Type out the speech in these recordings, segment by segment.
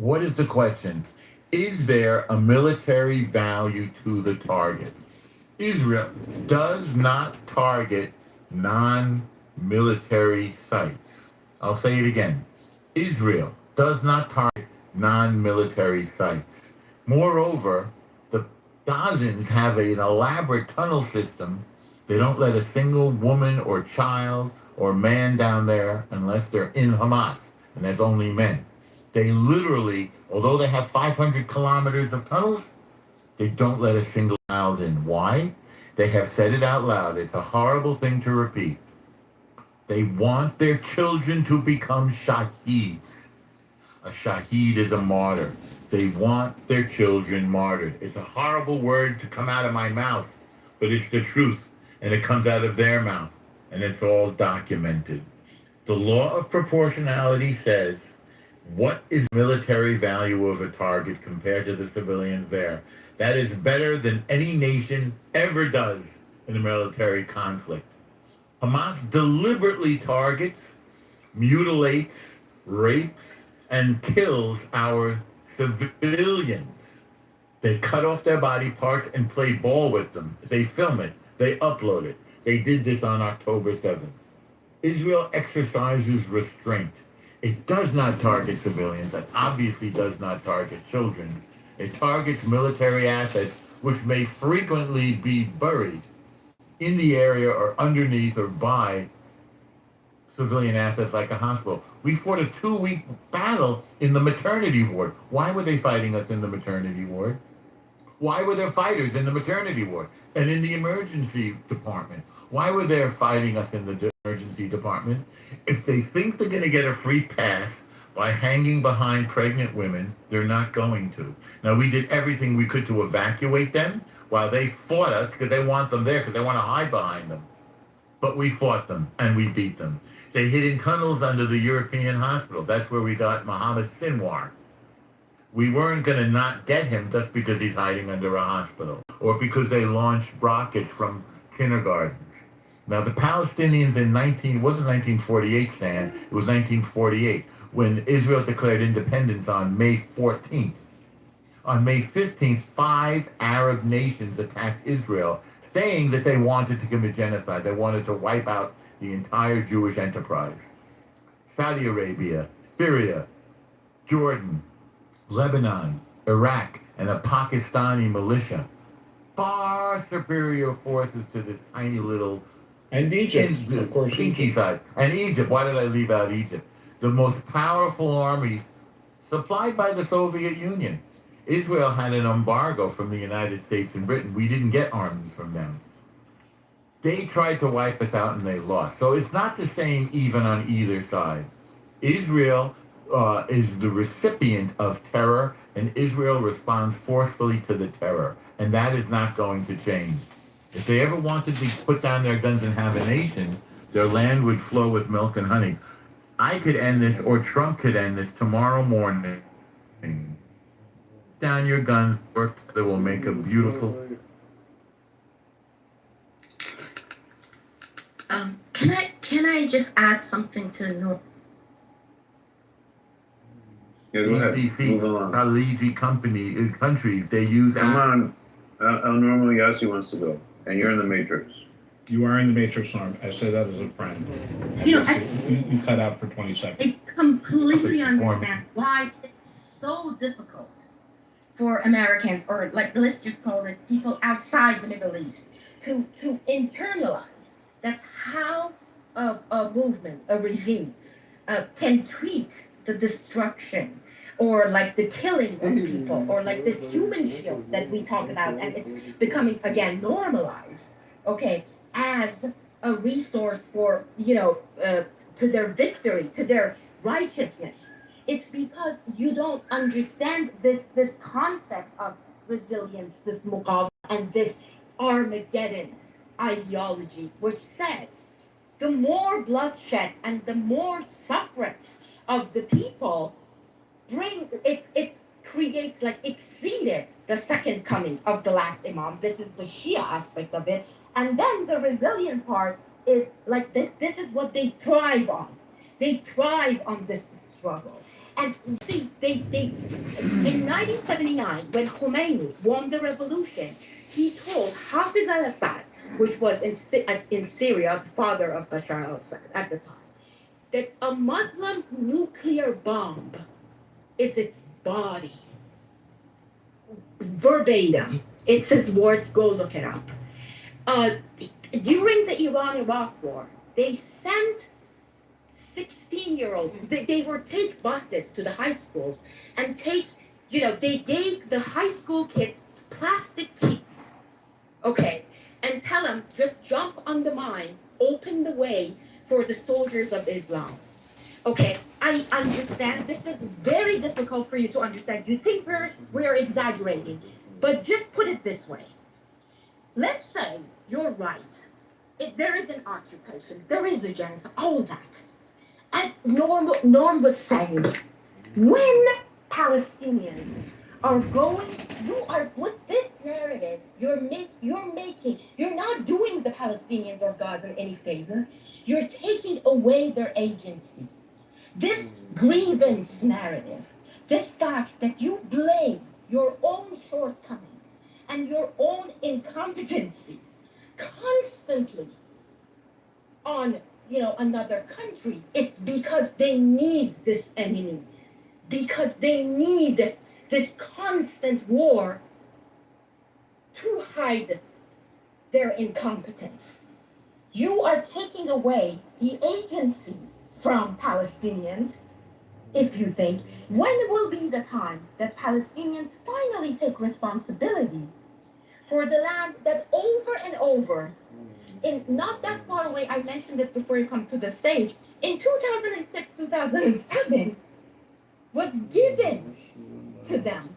What is the question? Is there a military value to the target? Israel does not target non military sites. I'll say it again. Israel does not target non military sites. Moreover, the Gazans have an elaborate tunnel system. They don't let a single woman or child or man down there unless they're in Hamas, and there's only men. They literally, although they have 500 kilometers of tunnels, they don't let a single child in. Why? They have said it out loud. It's a horrible thing to repeat. They want their children to become shaheeds. A shaheed is a martyr. They want their children martyred. It's a horrible word to come out of my mouth, but it's the truth. And it comes out of their mouth. And it's all documented. The law of proportionality says what is military value of a target compared to the civilians there? That is better than any nation ever does in a military conflict. Hamas deliberately targets, mutilates, rapes, and kills our civilians. They cut off their body parts and play ball with them. They film it. They upload it. They did this on October 7th. Israel exercises restraint. It does not target civilians. It obviously does not target children. It targets military assets, which may frequently be buried in the area or underneath or by civilian assets like a hospital. We fought a 2-week battle in the maternity ward. Why were they fighting us in the maternity ward? Why were there fighters in the maternity ward and in the emergency department? Why were they fighting us in the emergency department? If they think they're going to get a free pass by hanging behind pregnant women, they're not going to. Now, we did everything we could to evacuate them while they fought us because they want them there because they want to hide behind them. But we fought them and we beat them. They hid in tunnels under the European hospital. That's where we got Mohammed Sinwar. We weren't going to not get him just because he's hiding under a hospital or because they launched rockets from kindergartens. Now, the Palestinians it wasn't 1948, Stan, it was 1948 when Israel declared independence on May 14th. On May 15th, 5 Arab nations attacked Israel, saying that they wanted to commit genocide. They wanted to wipe out the entire Jewish enterprise. Saudi Arabia, Syria, Jordan, Lebanon, Iraq, and a Pakistani militia. Far superior forces to this tiny little and Egypt, of course. Pinky side. And Egypt. Why did I leave out Egypt? The most powerful armies supplied by the Soviet Union. Israel had an embargo from the United States and Britain. We didn't get arms from them. They tried to wipe us out and they lost. So it's not the same even on either side. Israel is the recipient of terror, and Israel responds forcefully to the terror. And that is not going to change. If they ever wanted to put down their guns and have a nation, their land would flow with milk and honey. I could end this, or Trump could end this tomorrow morning. Down your guns, work that will make a beautiful. Can I just add something to no? Yeah, go ahead. Move along. Countries, they use. Come on. Normally Yossi wants to go, and you're in the Matrix. You are in the Matrix, Norm. I say that as a friend. You cut out for 20 seconds. I completely understand why it's so difficult for Americans, or like let's just call it people outside the Middle East, to internalize. That's how a movement, a regime, can treat the destruction or like the killing of people or like this human shield that we talk about, and it's becoming again normalized, okay, as a resource for to their victory, to their righteousness. It's because you don't understand this concept of resilience, this muqawama, and this Armageddon ideology, which says the more bloodshed and the more sufferance of the people it creates, like, exceeded the second coming of the last Imam. This is the Shia aspect of it. And then the resilient part is like this is what they thrive on. They thrive on this struggle. And see, they in 1979, when Khomeini won the revolution, he told Hafiz al-Assad, which was in Syria, the father of Bashar al-Assad at the time, that a Muslim's nuclear bomb is its body. Verbatim. It's his words, go look it up. During the Iran-Iraq war, they sent 16-year-olds, they would take buses to the high schools and they gave the high school kids plastic keys, okay, and tell them, just jump on the mine, open the way for the soldiers of Islam. Okay, I understand this is very difficult for you to understand. You think we're exaggerating, but just put it this way. Let's say you're right. There is an occupation, there is a genocide, all that. As Norm was saying, when Palestinians are going, you are with this narrative, you're not doing the Palestinians or Gaza any favor. You're taking away their agency. This grievance narrative, this fact that you blame your own shortcomings and your own incompetency constantly on another country, it's because they need this enemy, because they need this constant war to hide their incompetence. You are taking away the agency from Palestinians if you think, when will be the time that Palestinians finally take responsibility for the land that over and over, in not that far away, I mentioned it before you come to the stage, in 2006, 2007, was given to them.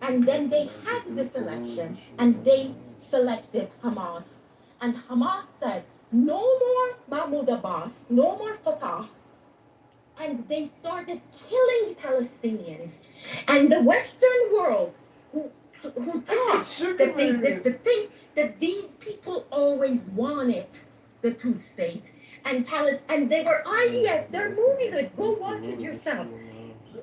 And then they had this election and they selected Hamas. And Hamas said, no more Mahmoud Abbas, no more Fatah. And they started killing Palestinians. And the Western world, who thought that the thing that these people always wanted, the two-state, and they were IDF, there are movies of it, go watch it yourself.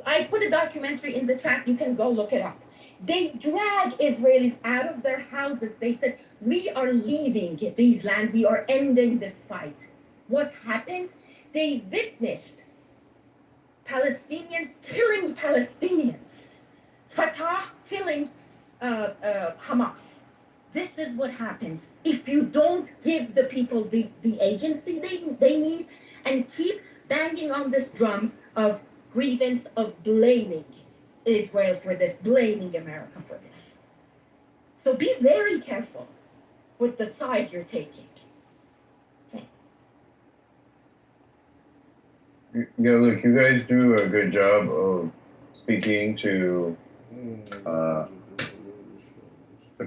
I put a documentary in the chat, you can go look it up. They drag Israelis out of their houses. They said, we are leaving these lands, we are ending this fight. What happened? They witnessed Palestinians killing Palestinians, Fatah killing Hamas. This is what happens if you don't give the people the agency they need and keep banging on this drum of grievance, of blaming Israel for this, blaming America for this. So be very careful with the side you're taking. Yeah, look, you guys do a good job of speaking to the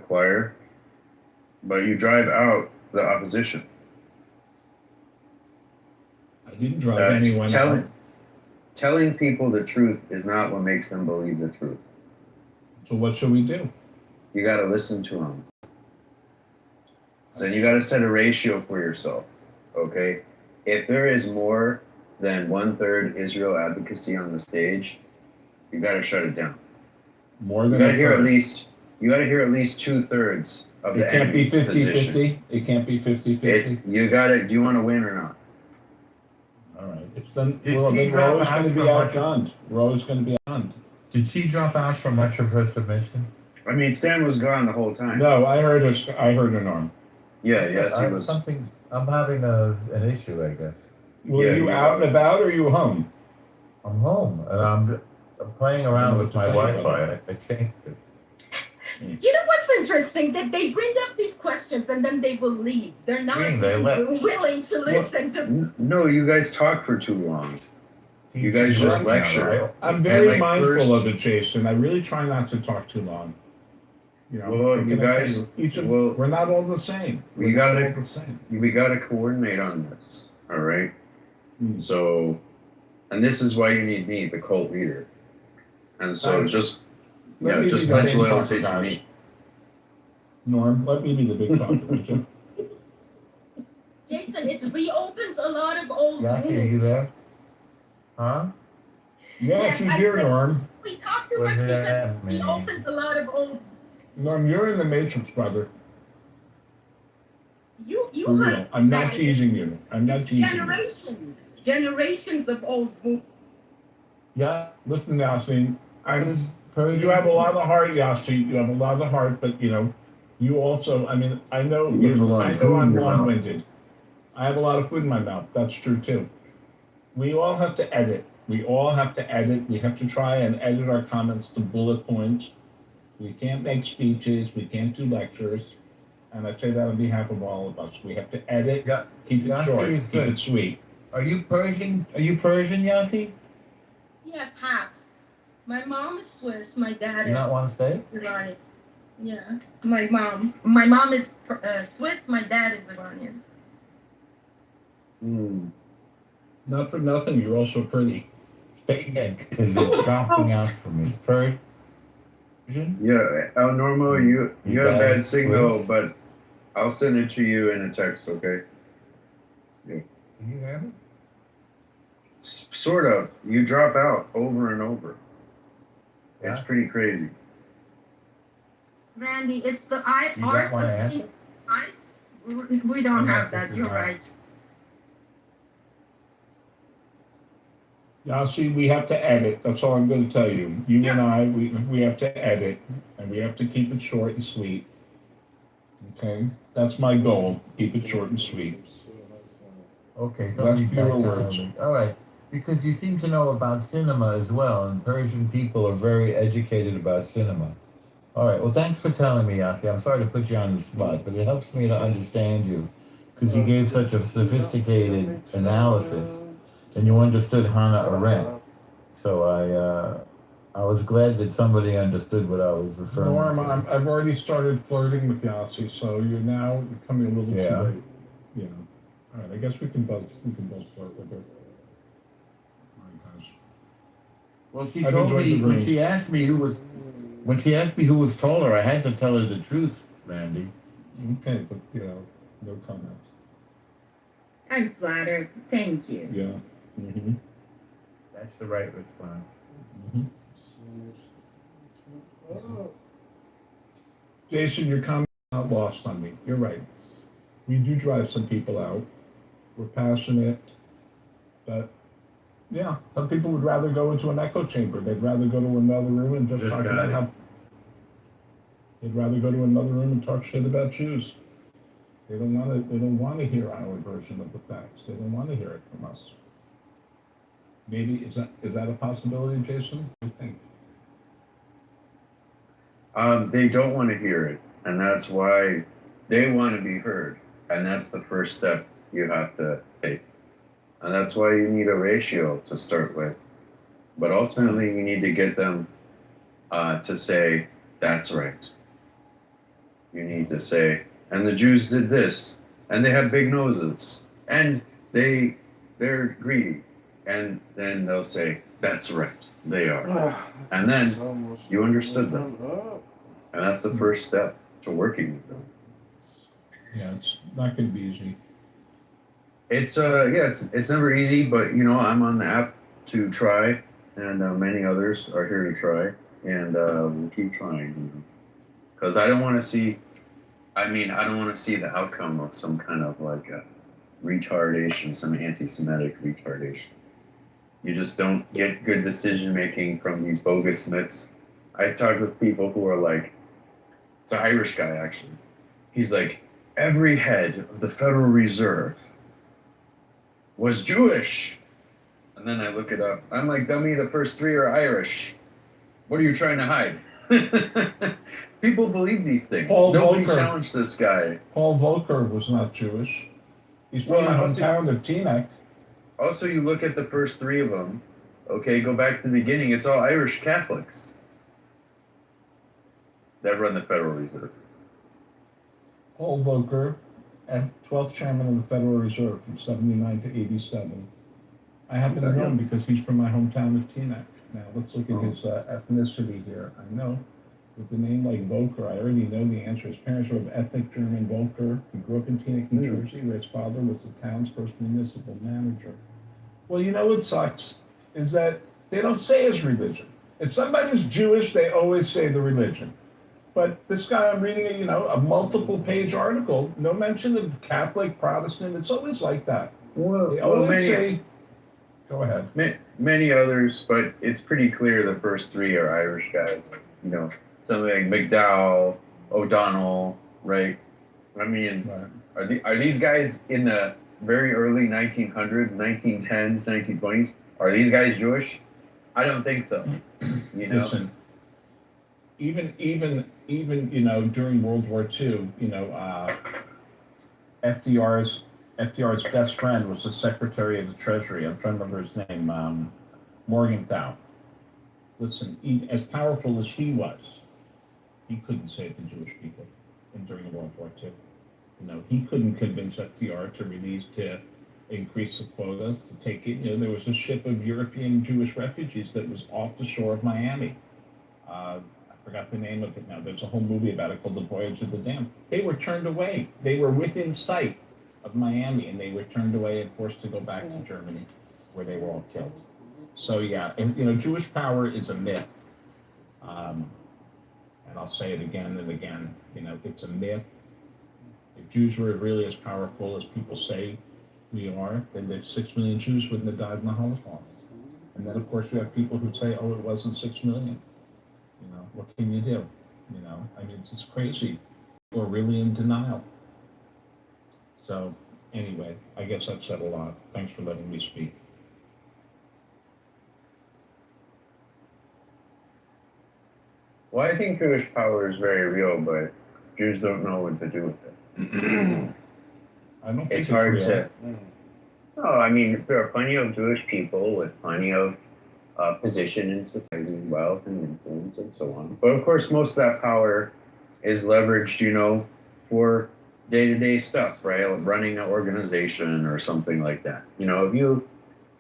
choir, but you drive out the opposition. I didn't drive anyone out. Telling people the truth is not what makes them believe the truth. So what should we do? You got to listen to them. So you got to set a ratio for yourself, okay? If there is more than 1/3 Israel advocacy on the stage, you got to shut it down. More than you got to hear third. you got to hear at least 2/3 of the It can't be enemy's 50-50. position. It can't be 50-50. You got to. Do you want to win or not? All right. It's then. Did Well, she then drop Roe's out going to be from much- outgunned. Roe's going to be outgunned. Did she drop out from much of her submission? I mean, Stan was gone the whole time. No, I heard her. I heard an arm. Yeah, yes, he was. I'm having an issue, I guess. Were Yeah, you you out are. and about, or are you home? I'm home and I'm playing around with my Wi-Fi. I changed it. You know what's interesting? That they bring up these questions and then they will leave. They're not willing to listen to. No, you guys talk for too long. You guys just lecture. I'm very like mindful of it, Jason. I really try not to talk too long. You know, Well, what you can I tell guys- you? We're not all the same. We We're not gotta- all the same. We got to coordinate on this, all right? Hmm. So, and this is why you need me, the cult leader. And so Guys, just Let me just be the pledge big loyalty talker, to guys. me. Norm, let me be the big talker, would you? Jason, it reopens a lot of old Yaki, are you wounds. there? Huh? Yeah, she's here, Norm. We talk too What much does because that he mean? opens a lot of old. Norm, you're in the Matrix, brother. You For real. heard I'm not that. teasing you. I'm not It's teasing you. generations of old voodoo. Yeah, Listen, Yasin, Persian. you have a lot of heart, Yasin. You have a lot of heart, but you also. I mean, I know. You have a lot I of know food in I'm your mouth. long-winded. I have a lot of food in my mouth. That's true too. We all have to edit. We all have to edit. We have to try and edit our comments to bullet points. We can't make speeches. We can't do lectures. And I say that on behalf of all of us. We have to edit, Yeah, keep it Yossi short, is keep good. it sweet. Are you Persian? Are you Persian, Yossi? Yes, half. My mom is Swiss. My dad You not is want to say? Iranian. Yeah. My mom is Swiss. My dad is Iranian. Hmm. Not for nothing, you're also pretty. Say again, because it's dropping out for me. Persian? Yeah, El Normo, you Your have dad bad is signal, Swiss? but I'll send it to you in a text, okay? Can you hear me? Sort of. You drop out over and over. It's Yeah. pretty crazy. Randy, it's the You don't art want to of answer? ice. We don't No, have this that. is You're not. right. Now, see, we have to edit. That's all I'm going to tell you. You and I, we have to edit, and we have to keep it short and sweet. Okay? That's my goal. Keep it short and sweet. Okay, so Less me fewer back to words. Arabic. All right, because you seem to know about cinema as well, and Persian people are very educated about cinema. All right, well, thanks for telling me, Yossi. I'm sorry to put you on the spot, but it helps me to understand you, because you gave such a sophisticated analysis, and you understood Hannah Arendt. So I was glad that somebody understood what I was referring Norm, to. I've already started flirting with Yossi, so you're coming a little Yeah. too late. All right, I guess we can both flirt with her. All right, guys. Well, she I've told enjoyed me the when room. she asked me who was taller, I had to tell her the truth, Randy. Okay, but no comment. I'm flattered. Thank you. Yeah. Mm-hmm. That's the right response. Mm-hmm. Jason, your comment is not lost on me. You're right. We do drive some people out. We're passionate, but yeah, some people would rather go into an echo chamber. They'd rather go to another room and just talk about how. They'd rather go to another room and talk shit about Jews. They don't want to. They don't want to hear our version of the facts. They don't want to hear it from us. Maybe is that a possibility, Jason? What do you think? They don't want to hear it, and that's why they want to be heard. And that's the first step you have to take. And that's why you need a ratio to start with. But ultimately, you need to get them to say, that's right. You need to say, and the Jews did this, and they have big noses, and they're greedy. And then they'll say, that's right, they are. And then you understood them. And that's the first step to working with them. Yeah, it's not going to be easy. It's never easy, but I'm on the app to try, and many others are here to try, and we'll keep trying. Because I don't want to see the outcome of some kind of like a retardation, some anti-Semitic retardation. You just don't get good decision making from these bogus myths. I talked with people who are like, it's an Irish guy actually. He's like, every head of the Federal Reserve was Jewish. And then I look it up. I'm like, dummy, the first three are Irish. What are you trying to hide? People believe these things. Nobody challenged this guy. Paul Volcker was not Jewish. He's from my hometown of Teaneck. Also, you look at the first three of them. Okay, go back to the beginning. It's all Irish Catholics that run the Federal Reserve. Paul Volcker, 12th chairman of the Federal Reserve from 79 to 87. I happen to know him because he's from my hometown of Teaneck. Now, let's look at his ethnicity here. I know with the name like Volcker, I already know the answer. His parents were of ethnic German Volcker. He grew up in Teaneck, New Jersey, where his father was the town's first municipal manager. Well, what sucks is that They don't say his religion. If somebody's Jewish, they always say the religion. But this guy, I'm reading, a multiple-page article, no mention of Catholic, Protestant. It's always like that. They always say, go ahead. Many others, but it's pretty clear the first three are Irish guys. Something like McDowell, O'Donnell, right? I mean, Right. are these guys in the very early 1900s, 1910s, 1920s? Are these guys Jewish? I don't think so. Listen, even during World War II, FDR's best friend was the Secretary of the Treasury. I'm trying to remember his name, Morgenthau. Listen, as powerful as he was, he couldn't say it to Jewish people during World War II. He couldn't convince FDR to increase the quotas, to take it. There was a ship of European Jewish refugees that was off the shore of Miami. I forgot the name of it now. There's a whole movie about it called The Voyage of the Damned. They were turned away. They were within sight of Miami, and they were turned away and forced to go back to Germany, where they were all killed. So yeah, and Jewish power is a myth. And I'll say it again and again. It's a myth. If Jews were really as powerful as people say we are, then the 6 million Jews wouldn't have died in the Holocaust. And then, of course, you have people who say, "Oh, it wasn't 6 million." What can you do? It's just crazy. People are really in denial. So, anyway, I guess I've said a lot. Thanks for letting me speak. Well, I think Jewish power is very real, but Jews don't know what to do with it. I don't think It's hard real. to. No, there are plenty of Jewish people with plenty of position in society, wealth and influence and so on. But of course, most of that power is leveraged, for day-to-day stuff, right? Running an organization or something like that. If you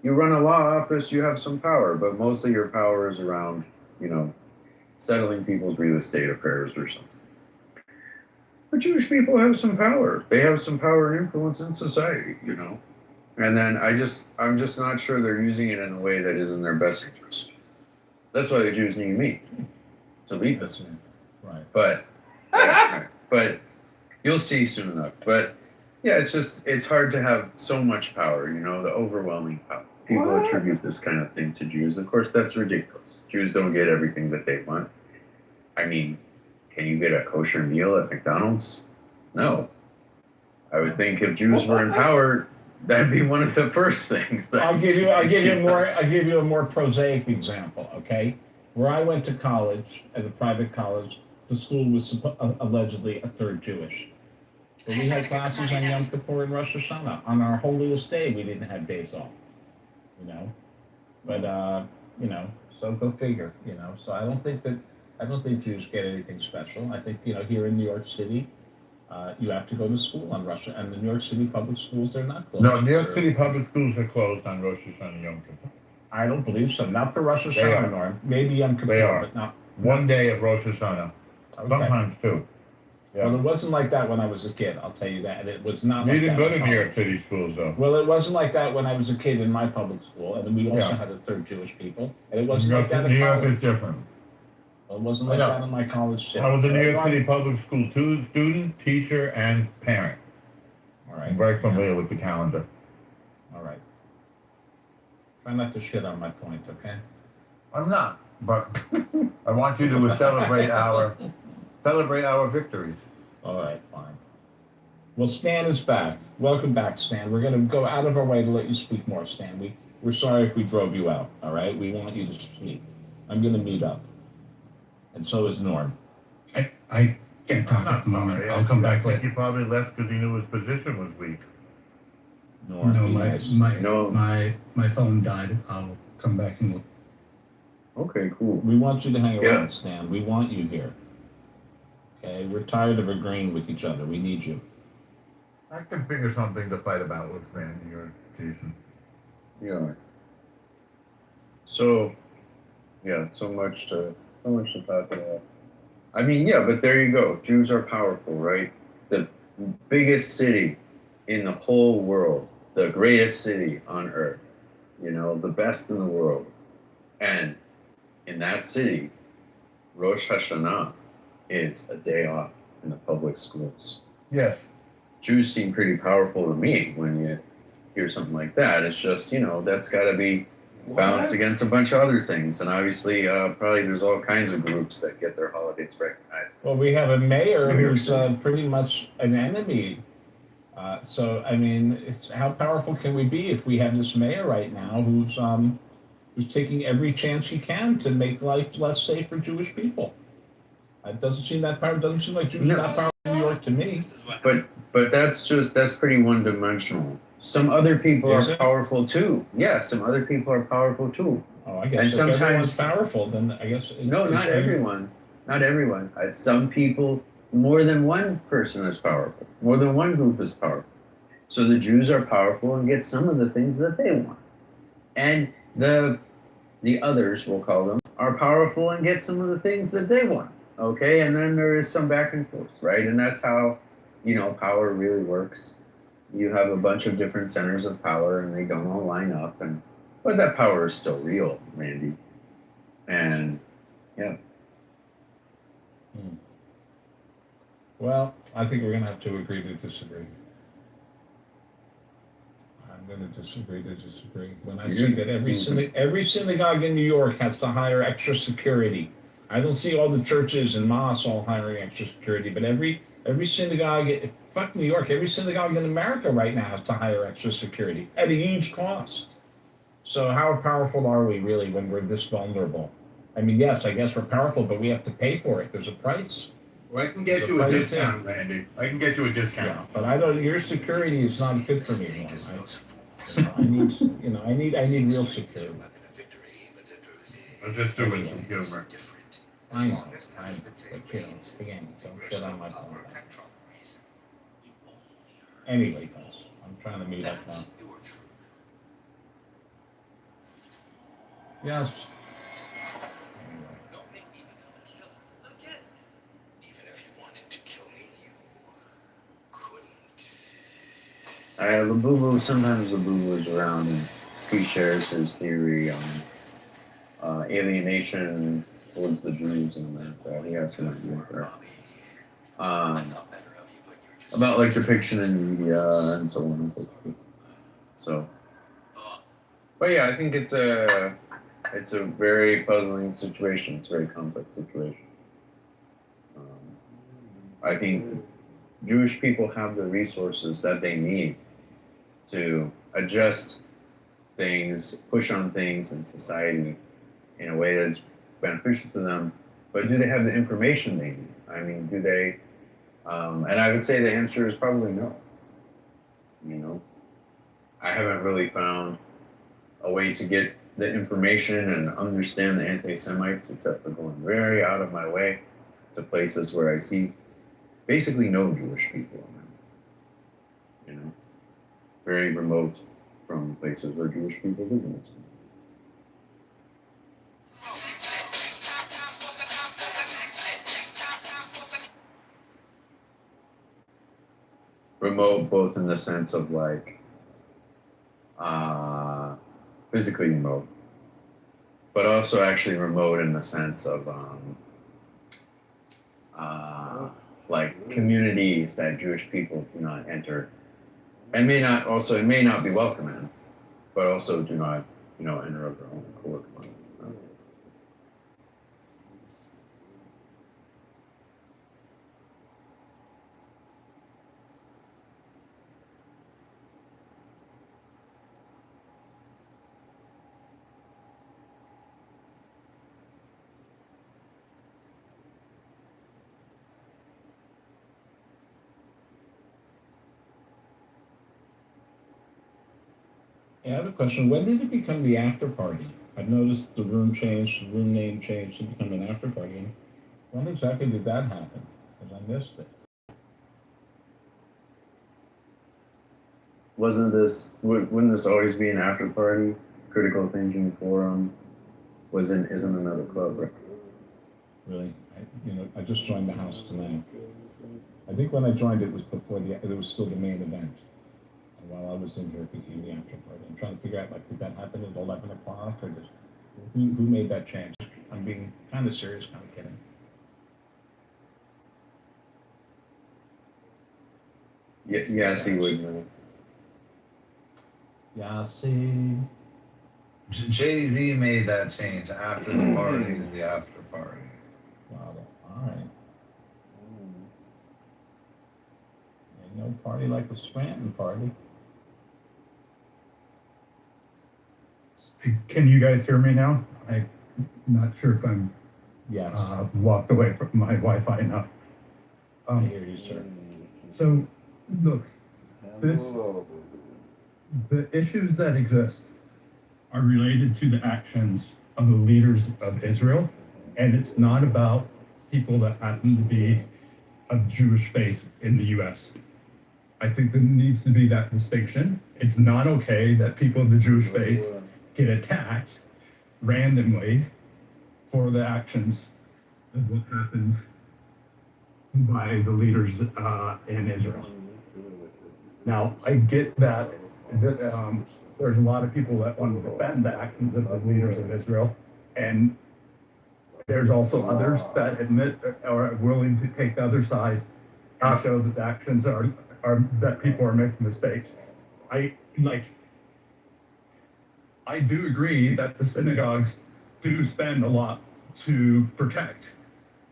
run a law office, you have some power, but mostly your power is around, settling people's real estate affairs or something. But Jewish people have some power. They have some power and influence in society, And then I'm just not sure they're using it in a way that is in their best interest. That's why the Jews need me to lead this. Right. But you'll see soon enough. But yeah, it's hard to have so much power, the overwhelming power. People attribute this kind of thing to Jews. Of course, that's ridiculous. Jews don't get everything that they want. Can you get a kosher meal at McDonald's? No. I would think if Jews were in power, that'd be one of the first things. I'll give you a more prosaic example. Okay, where I went to college at a private college, the school was allegedly a third Jewish, but we had classes on Yom Kippur and Rosh Hashanah. On our holiest day, we didn't have days off. But so go figure. So I don't think Jews get anything special. I think here in New York City. You have to go to school on Rosh Hashanah, and the New York City public schools, they're not closed. No, New York City public schools are closed on Rosh Hashanah and Yom Kippur. I don't believe so. Not for Rosh Hashanah, Norm. Maybe Yom Kippur, but not. One day of Rosh Hashanah. Okay. Sometimes two. Yeah. Well, it wasn't like that when I was a kid, I'll tell you that. And it was not You like didn't that go to New York City schools, though. Well, it wasn't like that when I was a kid in my public school, and we also had a third Jewish people. And it wasn't like that in New York college. is different. Well, it wasn't like that in my college shit. I was a New York City public school student, teacher, and parent. All right. I'm very familiar with the calendar. All right. Try not to shit on my point, okay? I'm not, but I want you to celebrate our victories. All right, fine. Well, Stan is back. Welcome back, Stan. We're going to go out of our way to let you speak more, Stan. We're sorry if we drove you out, all right? We want you to speak. I'm going to mute up. And so is Norm. I can't talk at the moment. I'll come back I think later. he probably left because he knew his position was weak. Norm, No, be nice. my phone died. I'll come back and look. Okay, cool. We want you to hang Yeah. around, Stan. We want you here. Okay? We're tired of agreeing with each other. We need you. I can figure something to fight about with man here, Jason. Yeah. So much to talk about. But there you go. Jews are powerful, right? The biggest city in the whole world, the greatest city on earth, the best in the world. And in that city, Rosh Hashanah is a day off in the public schools. Yes. Jews seem pretty powerful to me when you hear something like that. It's just, that's got to be balanced against a bunch of other things. And obviously, probably there's all kinds of groups that get their holidays recognized. Well, we have a mayor who's pretty much an enemy. So, I mean, how powerful can we be if we have this mayor right now who's taking every chance he can to make life less safe for Jewish people? It doesn't seem that powerful. Doesn't seem like Jews are that powerful in New York to me. But that's pretty one-dimensional. Some other people are powerful too. Yeah, some other people are powerful too. Oh, I guess and if sometimes everyone's powerful, then I guess not everyone. Not everyone. Some people, more than one person is powerful. More than one group is powerful. So the Jews are powerful and get some of the things that they want, and the others, we'll call them, are powerful and get some of the things that they want. Okay, and then there is some back and forth, right? And that's how power really works. You have a bunch of different centers of power, and they don't all line up, but that power is still real, Randy. And yeah. Well, I think we're going to have to agree to disagree. I'm going to disagree to disagree. When I see that every synagogue in New York has to hire extra security. I don't see all the churches and mosques all hiring extra security, but every synagogue, fuck New York, every synagogue in America right now has to hire extra security at a huge cost. So how powerful are we really when we're this vulnerable? I mean, yes, I guess we're powerful, but we have to pay for it. There's a price. Well, I can get you a discount, Randy. I can get you a discount. Yeah, but I don't. Your security is not good for me. I need real security. Let's just do it some humor. I know. But again, don't shit on my phone. Anyway, guys, I'm trying to meet up now. Yes. Sometimes Labubu is around and he shares his theory on alienation towards the Jews in America. He has some ideas there. About like depiction in media and so on and so forth. So, but yeah, I think it's a very puzzling situation. It's a very complex situation. I think Jewish people have the resources that they need to adjust things, push on things in society in a way that's beneficial to them. But do they have the information they need? I mean, do they? And I would say the answer is probably no. I haven't really found a way to get the information and understand the anti-Semites except for going very out of my way to places where I see basically no Jewish people around. Very remote from places where Jewish people live in. Remote both in the sense of like physically remote, but also actually remote in the sense of like communities that Jewish people do not enter, and may not be welcome in, but also do not enter of their own accord. I have a question. When did it become the after party? I've noticed the room changed, the room name changed to become an after party. And when exactly did that happen? Because I missed it. Wouldn't this always be an after party? Critical Thinking Forum isn't another club, right? Really? I just joined the house tonight. I think when I joined it was before it was still the main event. And while I was in here, it became the after party. I'm trying to figure out, did that happen at 11 o'clock or did Who made that change? I'm being kind of serious, kind of kidding. Yes, he would know. Yeah, see. Jay-Z made that change. After the party is the after party. Got it. All right. Ain't no party like a Scranton party. Can you guys hear me now? I'm not sure if I'm Yes, walked away from my Wi-Fi enough. I hear you, sir. So, look, the issues that exist are related to the actions of the leaders of Israel, and it's not about people that happen to be of Jewish faith in the U.S. I think there needs to be that distinction. It's not okay that people of the Jewish faith get attacked randomly for the actions of what happens by the leaders in Israel. Now, I get that there's a lot of people that want to defend the actions of the leaders of Israel, and there's also others that admit or are willing to take the other side and show that the actions are that people are making mistakes. I do agree that the synagogues do spend a lot to protect.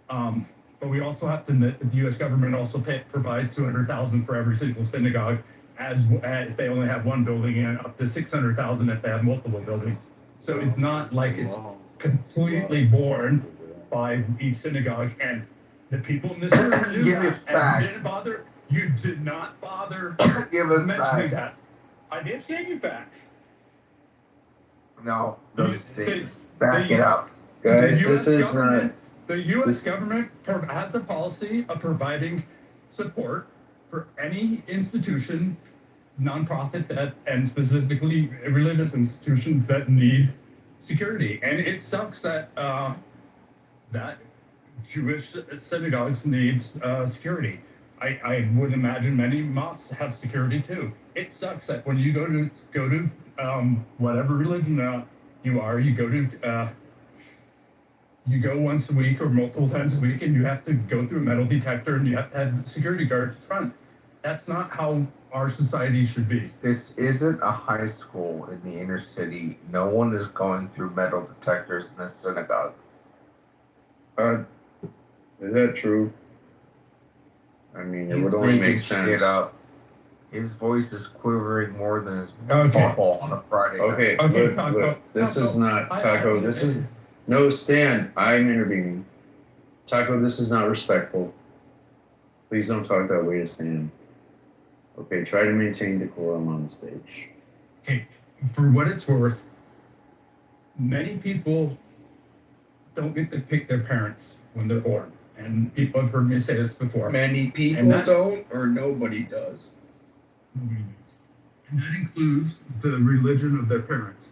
But we also have to admit that the U.S. government also provides $200,000 for every single synagogue, as if they only have one building, and up to $600,000 if they have multiple buildings. So it's not like it's completely borne by each synagogue. And the people in this room knew Give me that, facts. and you did not bother Give us mentioning facts. that. I did give you facts. No, those You- things. Back it up. Guys, The this US is not. government- The U.S. this- government has a policy of providing support for any institution, nonprofit, and specifically religious institutions that need security. And it sucks that that Jewish synagogues need security. I would imagine many mosques have security too. It sucks that when you go to whatever religion you are, you go once a week or multiple times a week, and you have to go through a metal detector, and you have to have security guards in front. That's not how our society should be. This isn't a high school in the inner city. No one is going through metal detectors in a synagogue. Is that true? I mean, it He's would only making make sense. shit up. His voice is quivering more than his Okay. ball on a Friday night. Okay, Okay, look, Taco. look, this is not I- Taco. This is no, Stan. I'm intervening. Taco, this is not respectful. Please don't talk that way to Stan. Okay, try to maintain decorum on the stage. Hey, for what it's worth, many people don't get to pick their parents when they're born. And people have heard me say this before. Many people And that- don't, or nobody does. And that includes the religion of their parents.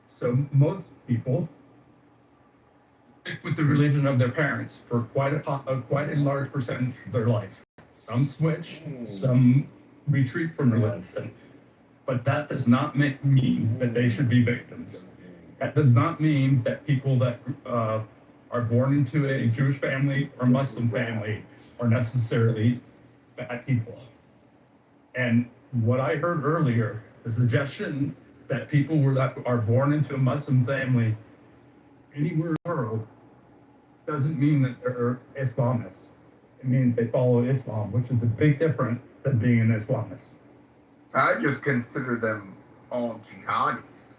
So most people stick with the religion of their parents for quite a large percentage of their life. Some switch, some retreat from religion, but that does not mean that they should be victims. That does not mean that people that are born into a Jewish family or Muslim family are necessarily bad people. And what I heard earlier, the suggestion that people that are born into a Muslim family anywhere in the world doesn't mean that they're Islamists. It means they follow Islam, which is a big difference than being an Islamist. I just consider them all jihadis.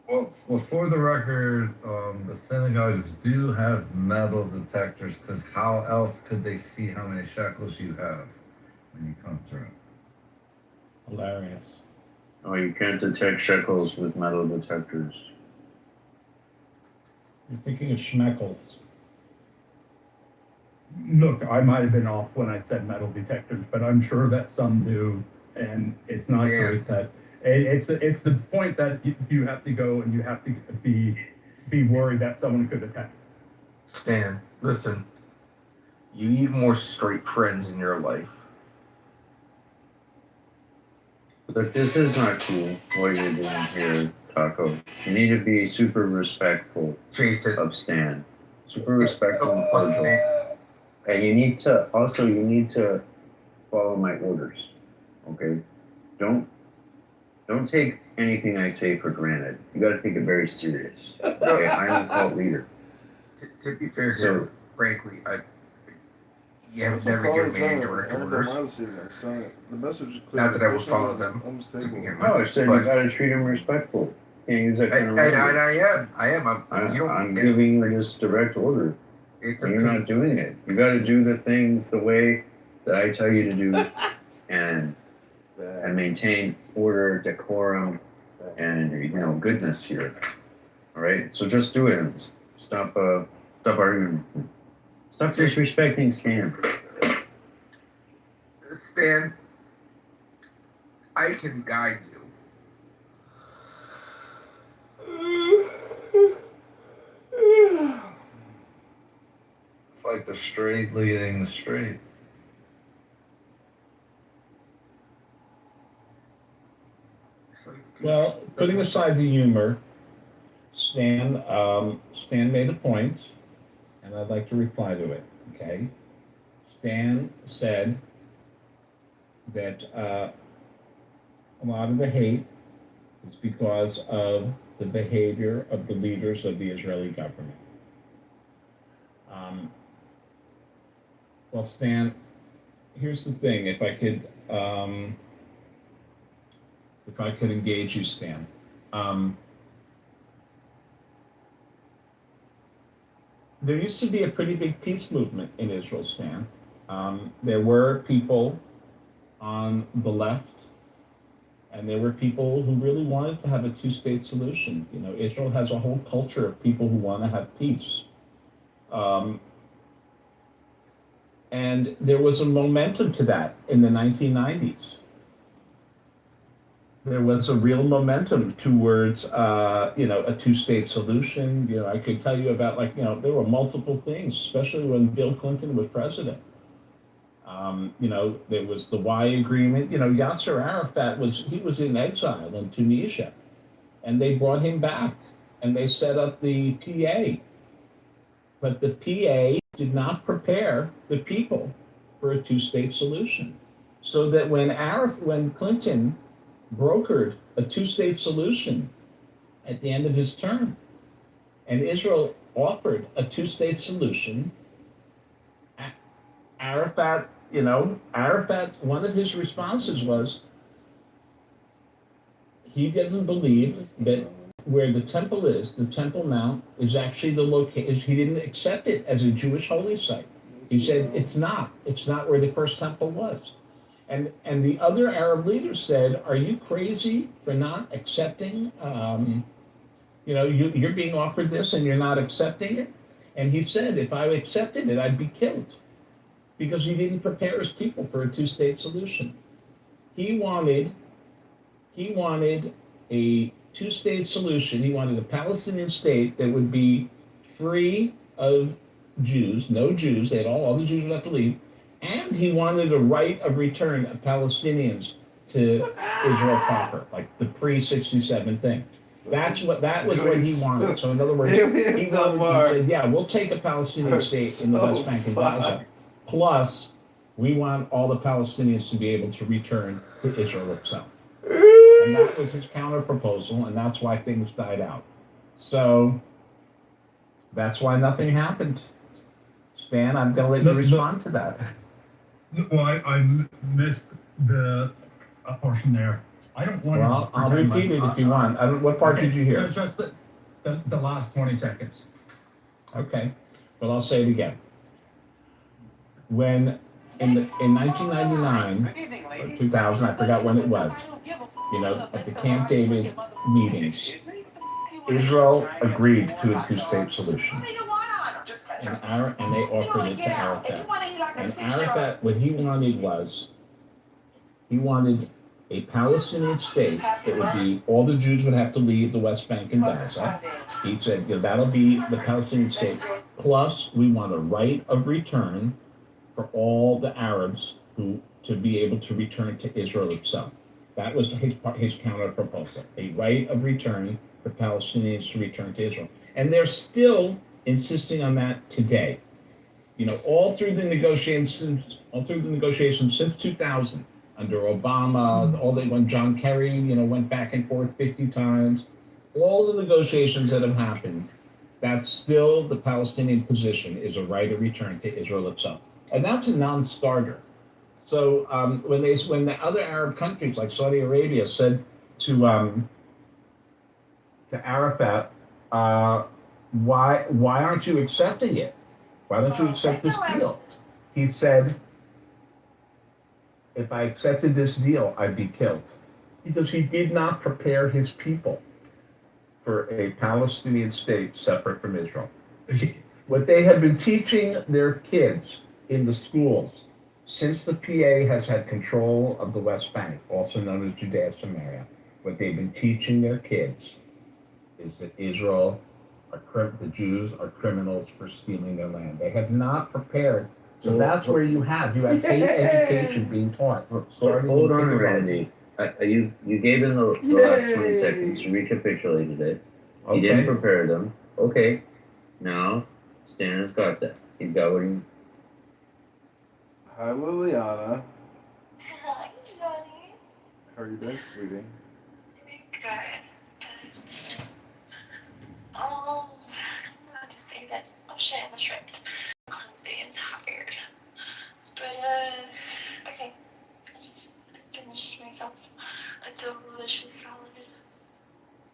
Well, for the record, the synagogues do have metal detectors, because how else could they see how many shekels you have when you come through? Hilarious. Oh, you can't detect shekels with metal detectors. You're thinking of schmeckles. Look, I might have been off when I said metal detectors, but I'm sure that some do, and it's not Yeah. great that it's the point that you have to go and you have to be worried that someone could attack. Stan, listen. You need more straight friends in your life. But this is not cool what you're doing here, Taco. You need to be super respectful Jason. of Stan. Super respectful and cordial. And you need to follow my orders. Okay? Don't take anything I say for granted. You gotta take it very serious. Okay? I'm a cult leader. To be fair, So- frankly, you have never given me any direct orders. The message is clear. Not that I would follow them. To begin with. No, I said you gotta treat him respectful. Can't use that kind of language. I am. I'm giving you this direct order. It's And you're not doing it. You got to do the things the way that I tell you to do, and maintain order, decorum, and goodness here. All right. So just do it. Stop arguing. Stop disrespecting Stan. Stan, I can guide you. It's like the straight leading the straight. Well, putting aside the humor, Stan made a point, and I'd like to reply to it. Okay, Stan said that a lot of the hate is because of the behavior of the leaders of the Israeli government. Well, Stan, here's the thing. If I could engage you, Stan. There used to be a pretty big peace movement in Israel, Stan. There were people on the left, and there were people who really wanted to have a two-state solution. Israel has a whole culture of people who want to have peace. And there was a momentum to that in the 1990s. There was a real momentum towards, a two-state solution. I could tell you about, there were multiple things, especially when Bill Clinton was president. There was the Y agreement. Yasser Arafat was in exile in Tunisia, and they brought him back, and they set up the PA. But the PA did not prepare the people for a two-state solution. So that when Clinton brokered a two-state solution at the end of his term, and Israel offered a two-state solution, Arafat, one of his responses was he doesn't believe that where the Temple is, the Temple Mount, is actually the location. He didn't accept it as a Jewish holy site. He said it's not where the first temple was. And the other Arab leaders said, "Are you crazy for not accepting? You're being offered this and you're not accepting it." And he said, "If I accepted it, I'd be killed," because he didn't prepare his people for a two-state solution. He wanted a two-state solution. He wanted a Palestinian state that would be free of Jews, no Jews. All the Jews would have to leave. And he wanted a right of return of Palestinians to Israel proper, like the pre-67 thing. That was what he wanted. So in other words, he said, "Yeah, we'll take a Palestinian state in the West Bank and Gaza. Plus, we want all the Palestinians to be able to return to Israel itself." And that was his counter proposal, and that's why things died out. So that's why nothing happened. Stan, I'm going to let you respond to that. Well, I missed the portion there. I don't want Well, to. I'll repeat it if you want. What part did you hear? Just the last 20 seconds. Okay. Well, I'll say it again. When in 1999 or 2000, I forgot when it was, at the Camp David meetings, Israel agreed to a two-state solution. And they offered it to Arafat. And Arafat, what he wanted a Palestinian state that would be, all the Jews would have to leave the West Bank and Gaza. He said, that'll be the Palestinian state. Plus, we want a right of return for all the Arabs to be able to return to Israel itself. That was his counter proposal, a right of return for Palestinians to return to Israel. And they're still insisting on that today. You know, all through the negotiations since 2000, under Obama, when John Kerry, went back and forth 50 times, all the negotiations that have happened, that's still the Palestinian position is a right of return to Israel itself. And that's a non-starter. So when the other Arab countries like Saudi Arabia said to Arafat, why aren't you accepting it? Why don't you accept this deal? He said, if I accepted this deal, I'd be killed. Because he did not prepare his people for a Palestinian state separate from Israel. What they have been teaching their kids in the schools since the PA has had control of the West Bank, also known as Judea Samaria, what they've been teaching their kids is that the Jews are criminals for stealing their land. They have not prepared. So that's where you have hate education being taught. Hold on, Randy. You gave him the last 20 seconds. You recapitulated it. Okay. You didn't prepare them. Okay. Now, Stan has got that. He's got what he... Hi, Liliana. Hi, Johnny. How are you doing, sweetie? Good. I'm going to say this. Oh shit, I'm stripped. Clumsy and tired. But, okay. I just finished myself a delicious salad.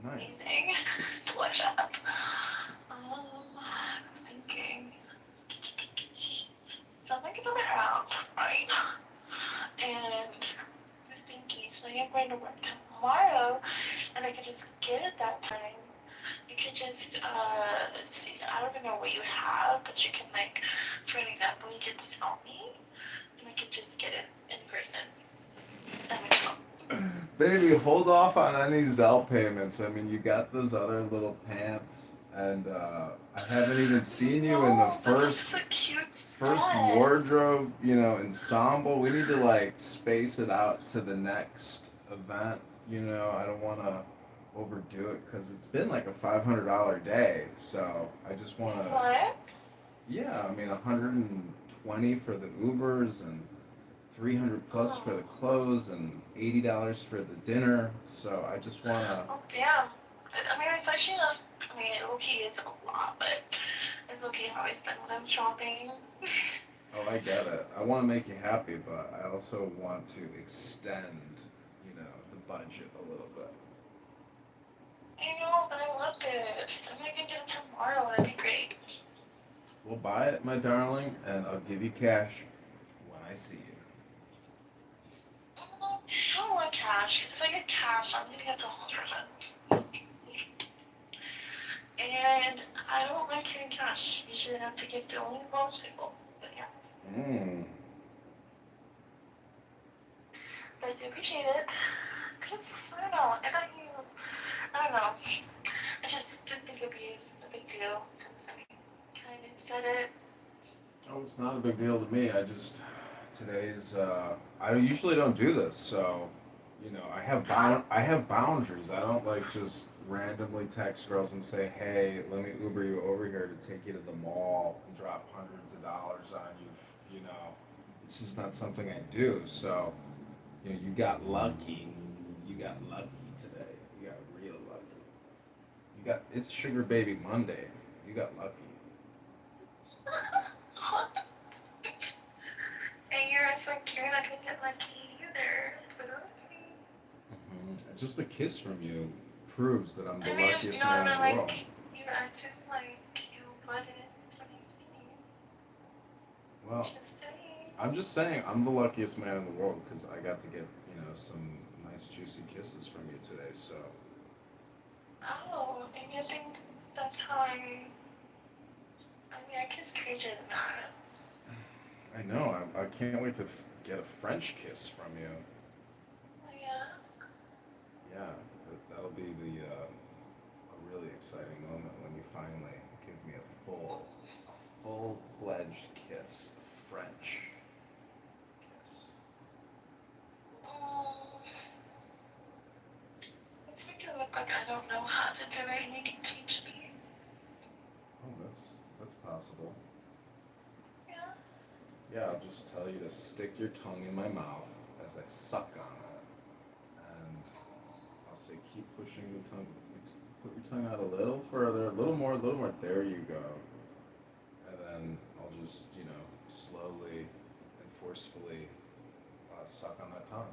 Nice. Amazing. Delicious. I was thinking. Something coming out, right? And I was thinking, so you're going to work tomorrow, and I could just get it that time. You could just, see, I don't even know what you have, but you can, like, for an example, you could tell me, and I could just get it in person. And we can Baby, hold off on any Zelle payments. I mean, you got those other little pants, and I haven't even seen you in the first wardrobe, ensemble. We need to like space it out to the next event. I don't want to overdo it because it's been like a $500 day. So I just want to. What? Yeah, I mean, 120 for the Ubers and 300 plus for the clothes and $80 for the dinner. So I just want to. Oh, damn. I mean, it's actually not, I mean, okay, it's a lot, but it's okay how I spend when I'm shopping. Oh, I get it. I want to make you happy, but I also want to extend, the budget a little bit. I know, but I love this. I'm gonna get it tomorrow. That'd be great. We'll buy it, my darling, and I'll give you cash when I see you. I don't want cash, because if I get cash, I'm gonna get to 100%. And I don't like carrying cash. Usually I have to give to only most people. But yeah. But I do appreciate it. Because, I don't know, I don't know. I just didn't think it'd be a big deal since I kind of said it. Oh, it's not a big deal to me. I usually don't do this, so, I have boundaries. I don't like just randomly text girls and say, hey, let me Uber you over here to take you to the mall and drop hundreds of dollars on you. It's just not something I do. So, you got lucky. You got lucky today. You got real lucky. It's Sugar Baby Monday. You got lucky. And you're not gonna get lucky either. But okay. Mm-hmm. Just a kiss from you proves that I'm the luckiest no, man in the world. You're acting like you wouldn't when you see me. Well, I'm just saying I'm the luckiest man in the world because I got to get, some nice juicy kisses from you today, so. Oh, and you think that's how I kiss crazier than that. I know, I can't wait to get a French kiss from you. Oh, yeah? Yeah, that'll be a really exciting moment when you finally give me a full-fledged kiss, a French kiss. That's possible. Yeah. Yeah, I'll just tell you to stick your tongue in my mouth as I suck on it. And I'll say, keep pushing the tongue. Put your tongue out a little further, a little more, a little more. There you go. And then I'll just, slowly and forcefully suck on that tongue.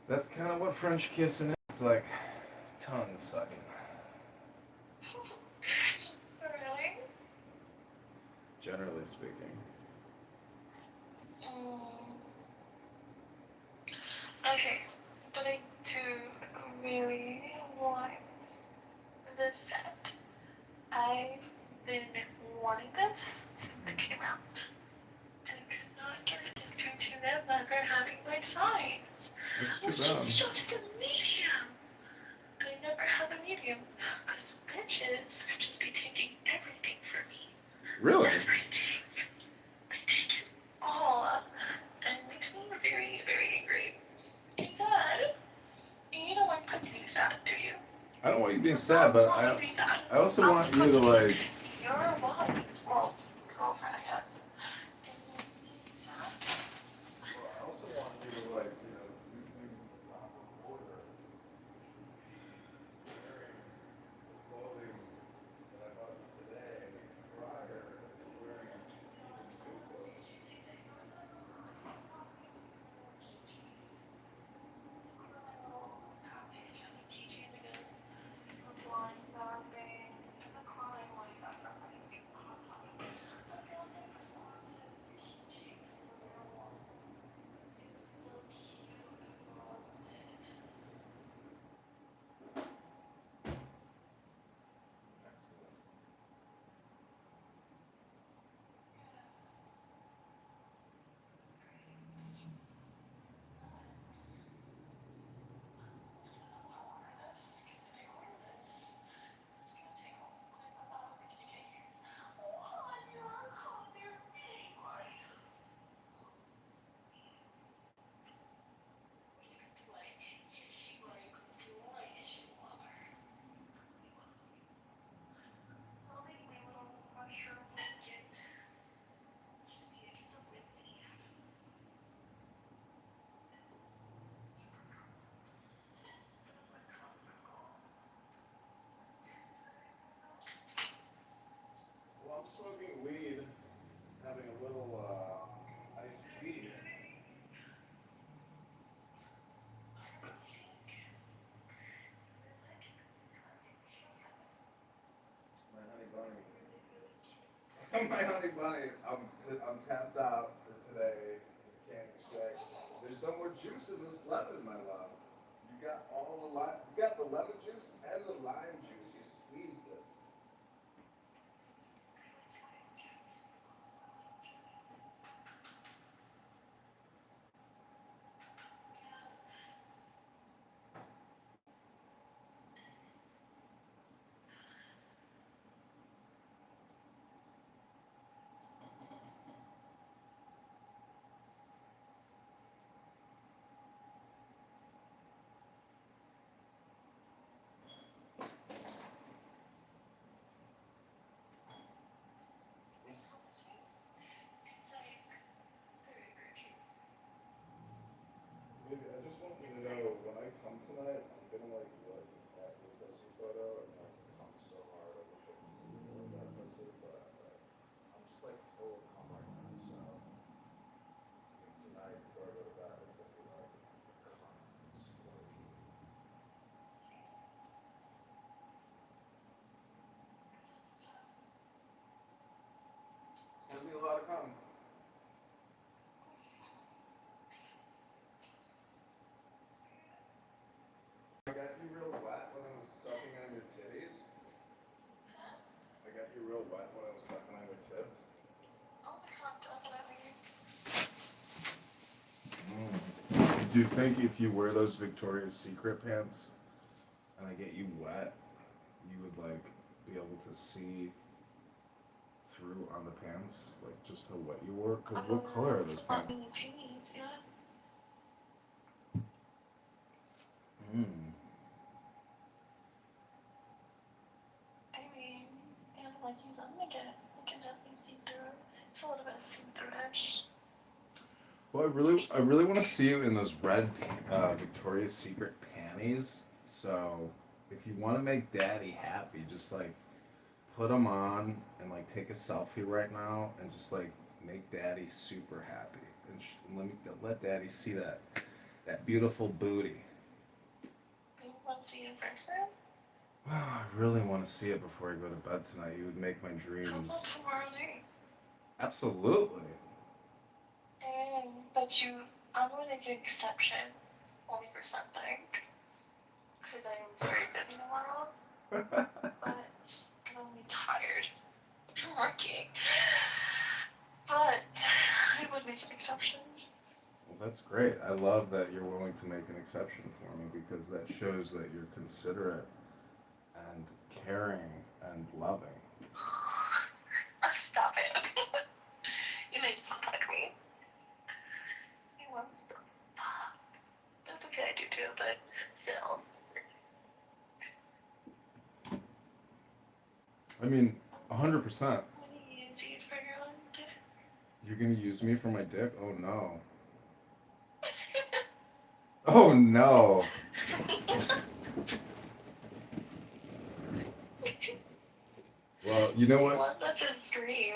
That's kind of what French kissing is. It's like tongue sucking. Really? Generally speaking. Okay, but I do really want this set. I've been wanting this since it came out. And I could not get it due to them never having my size. It's too Which bad. is just a medium. I never had a medium. Because bitches just be taking everything from me. Really? Everything. They take it all. And it makes me very, very angry. And sad. You don't like me being sad, do you? I don't want you being sad, but I also want you to like. You're a wife. Well, girlfriend, I guess. Well, I also want you to like, do things in the proper order. Wearing the clothing that I bought you today prior to wearing even new clothes. Excellent. Well, I'm smoking weed, having a little iced tea. My honey bunny. My honey bunny. I'm tapped out for today. Can't extract. There's no more juice in this lemon, my love. You got all the lime. You got the lemon juice and the lime juice. You squeezed it. Maybe I just want you to know when I come tonight, I'm gonna like look at your pussy photo and like come so hard. I wish I could see more of that pussy, but I'm just like full of cum right now. So I think tonight before I go to bed, it's gonna be like a cum explosion. It's gonna be a lot of cum. I got you real wet when I was sucking on your titties. I got you real wet when I was sucking on your tits. Do you think if you wear those Victoria's Secret pants and I get you wet, you would like be able to see through on the pants, like just how wet you were? Cause what color are those pants? Well, I really want to see you in those red Victoria's Secret panties. So, if you want to make Daddy happy, just like put them on and like take a selfie right now and just like make Daddy super happy and let Daddy see that beautiful booty. You want to see in person? Wow, I really want to see it before I go to bed tonight. You would make my How dreams. about tomorrow night? Absolutely. But I'm going to make an exception only for something. Because I'm very busy tomorrow. But I'm only tired from working. But I would make an exception. Well, that's great. I love that you're willing to make an exception for me because that shows that you're considerate and caring and loving. Stop it. You know you don't like me. He wants to fuck. That's okay, I do too, but still. I mean, 100%. I'm gonna use you for your own dick. You're gonna use me for my dick? Oh no. Oh no. Well, you know what? Well, that's his dream.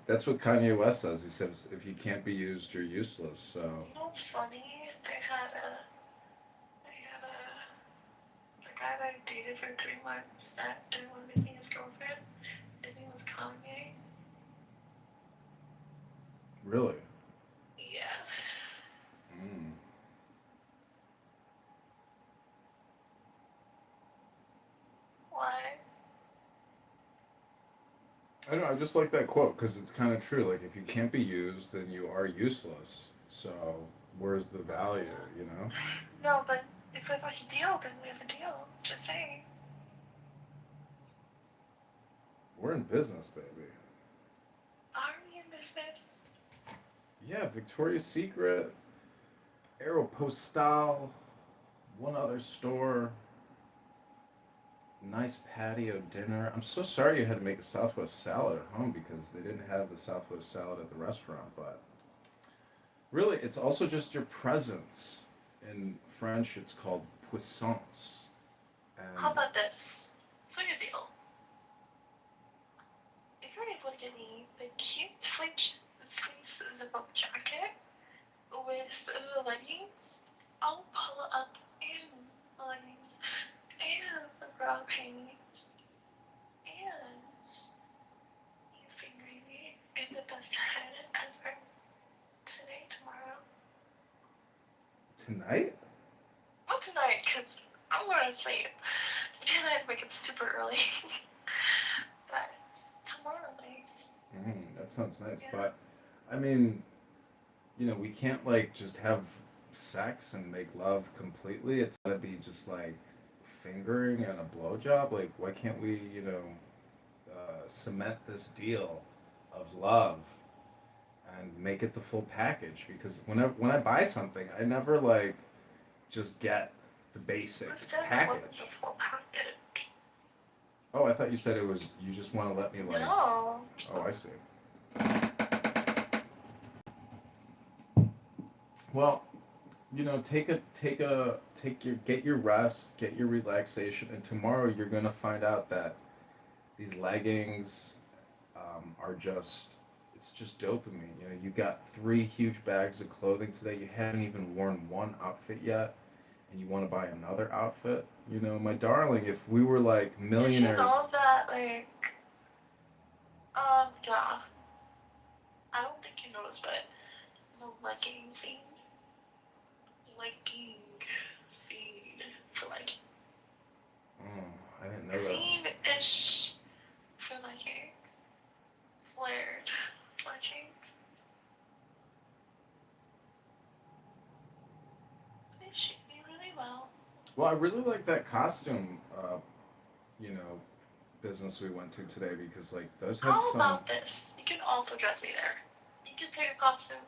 That's what Kanye West says. He says, if you can't be used, you're useless. So. You know what's funny? The guy that I dated for 3 months that didn't want to make me his girlfriend, his name was Kanye. Really? Yeah. Mm. Why? I don't know. I just like that quote because it's kind of true. Like, if you can't be used, then you are useless. So, where's the value, you know? No, but if we have a deal, then we have a deal. Just saying. We're in business, baby. Are we in business? Yeah, Victoria's Secret, Aeropostale, one other store, nice patio dinner. I'm so sorry you had to make a Southwest salad at home because they didn't have the Southwest salad at the restaurant, but really, it's also just your presence. In French, it's called puissance. How And about this? So your deal. If you're able to get me the cute fleece zip-up jacket with the leggings, I'll pull up in the leggings and the bra panties and you fingering me in the best head ever. Today, tomorrow. tonight? Not tonight, because I'm going to sleep. Because I have to wake up super early. But tomorrow night. That sounds nice, Yeah. but I mean, you know, we can't like just have sex and make love completely. It's gotta be just like fingering and a blowjob. Like, why can't we, cement this deal of love and make it the full package? Because when I buy something, I never like just get the basic Who said it wasn't package. the full package? Oh, I thought you said it was. You just want to let me like. No. Oh, I see. Well, get your rest, get your relaxation, and tomorrow you're gonna find out that these leggings are just it's just dopamine. You know, you got 3 huge bags of clothing today. You haven't even worn one outfit yet, and you want to buy another outfit. You know, my darling, if we were like Did you millionaires. know that, like, yeah. I don't think you noticed, but the legging feed for leggings. Oh, I didn't know that. Fiend-ish for leggings. Flared leggings. They shoot me really well. Well, I really like that costume, business we went to today because like those had How some. about this? You can also dress me there. You can pick a costume,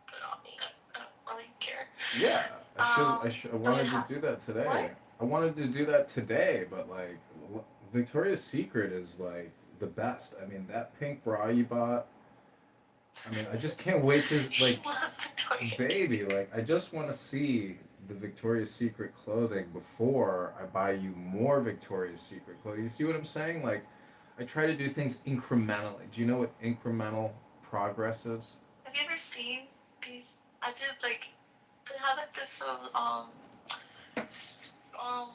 put it on me. I don't really care. Yeah, I wanted to do that today. What? I wanted to do that today, but like Victoria's Secret is like the best. I mean, that pink bra you bought, I mean, I just can't wait to like, He loves Victoria's. baby, like I just want to see the Victoria's Secret clothing before I buy you more Victoria's Secret clothing. You see what I'm saying? Like, I try to do things incrementally. Do you know what incremental progress is? Have you ever seen these? I did like they have like this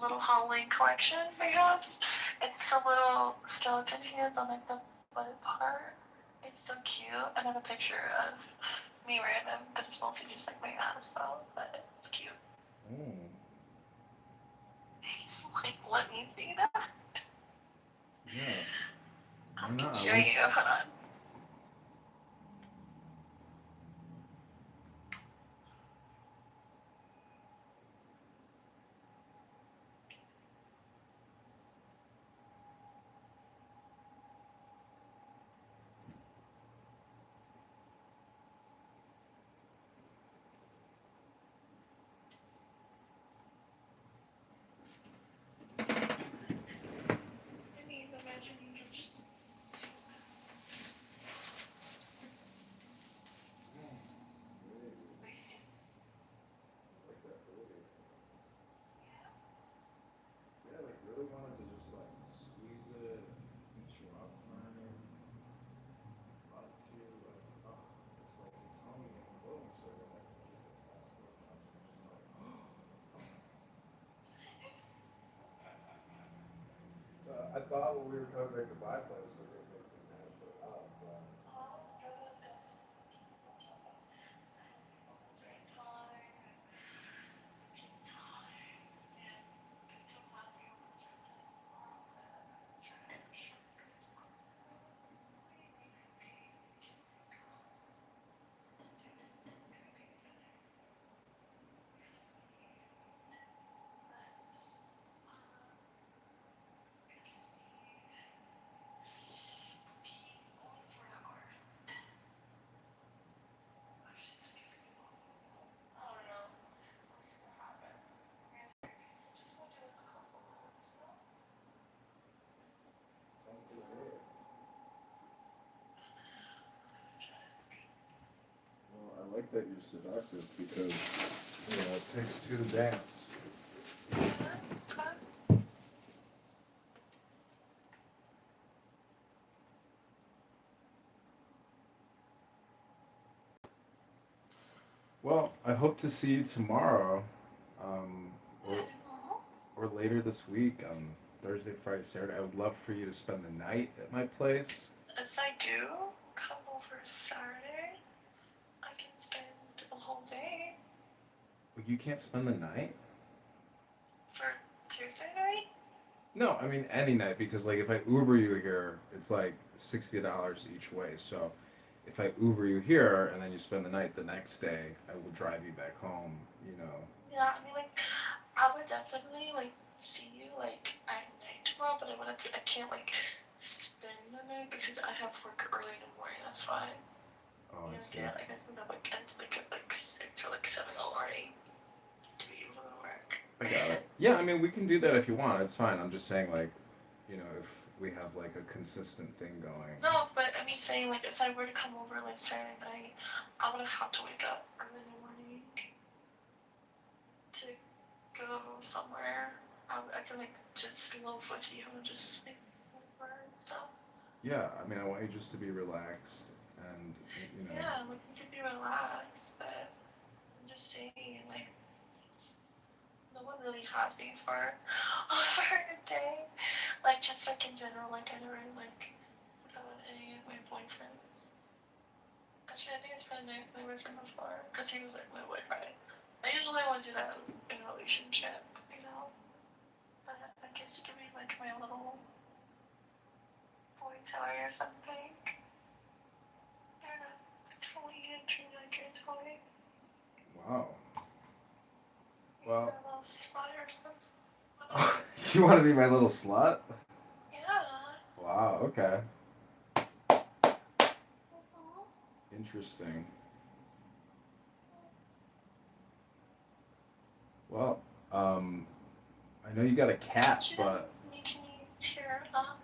little Halloween collection they have. It's the little skeleton hands on like the butt part. It's so cute. I have a picture of me wearing them, but it's mostly just like my ass though. But it's cute. Mm, He's like, let me see that. yeah. I Why can not? show you. Hold on. I mean, imagine you can just. Yeah, like really wanted to just like squeeze it, eat you out tonight. Like to like, oh, it's like you tell me I'm going so like give it passport jobs and I'm just like, so I thought when we were coming back to my place we were gonna make some Nashville out, but sounds good to me. Well, I like that you're seductive because you know it takes two to dance. Well, I hope to see you tomorrow, um, or, or later this week, Thursday, Friday, Saturday. I would love for you to spend the night at my place. If I do come over Saturday, I can spend the whole day You can't spend the night? for Tuesday night. No, I mean any night because like if I Uber you here, it's like $60 each way. So if I Uber you here and then you spend the night the next day, I will drive you back home. You know. Yeah, I mean, like, I would definitely like see you like at night tomorrow, but I can't like spend the night because I have work early in the morning. That's why. Oh, You I know, see. get like I think I'm like at like 6 or like 7 in the morning to be able to work. I got it. Yeah, I mean we can do that if you want. It's fine. I'm just saying like, you know, if we have like a consistent thing going. No, but I'm just saying like if I were to come over like Saturday night, I would have to wake up early in the morning to go somewhere. I can like just loaf with you and just sleep over and stuff. Yeah, I mean I want you just to be relaxed and you know. Yeah, like you can be relaxed, but I'm just saying like no one really has me for over a day. Like just like in general, like I never like took out with any of my boyfriends. Actually, I think it's been a night with my boyfriend before, because he was like my boyfriend. I usually want to do that in a relationship, you know. But I guess you could be like my little boy toy or something. I don't know. Totally treat me like your toy. Wow. Maybe Well. a little slut or something. You want to be my little slut? Yeah. Wow. Okay. Interesting. Well, I know you got a cat, but Making me tear up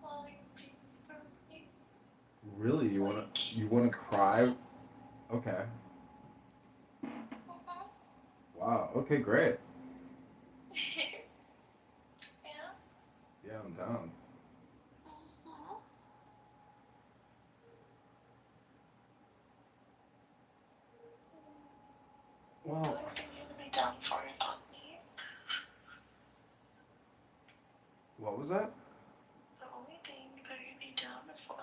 while you deep throat me. Really, you wanna cry? Okay. Wow. Okay, great. Yeah. Yeah, I'm down. Mhm. The Well, only thing you're gonna be down for is on me. what was that? The only thing that you'd be down for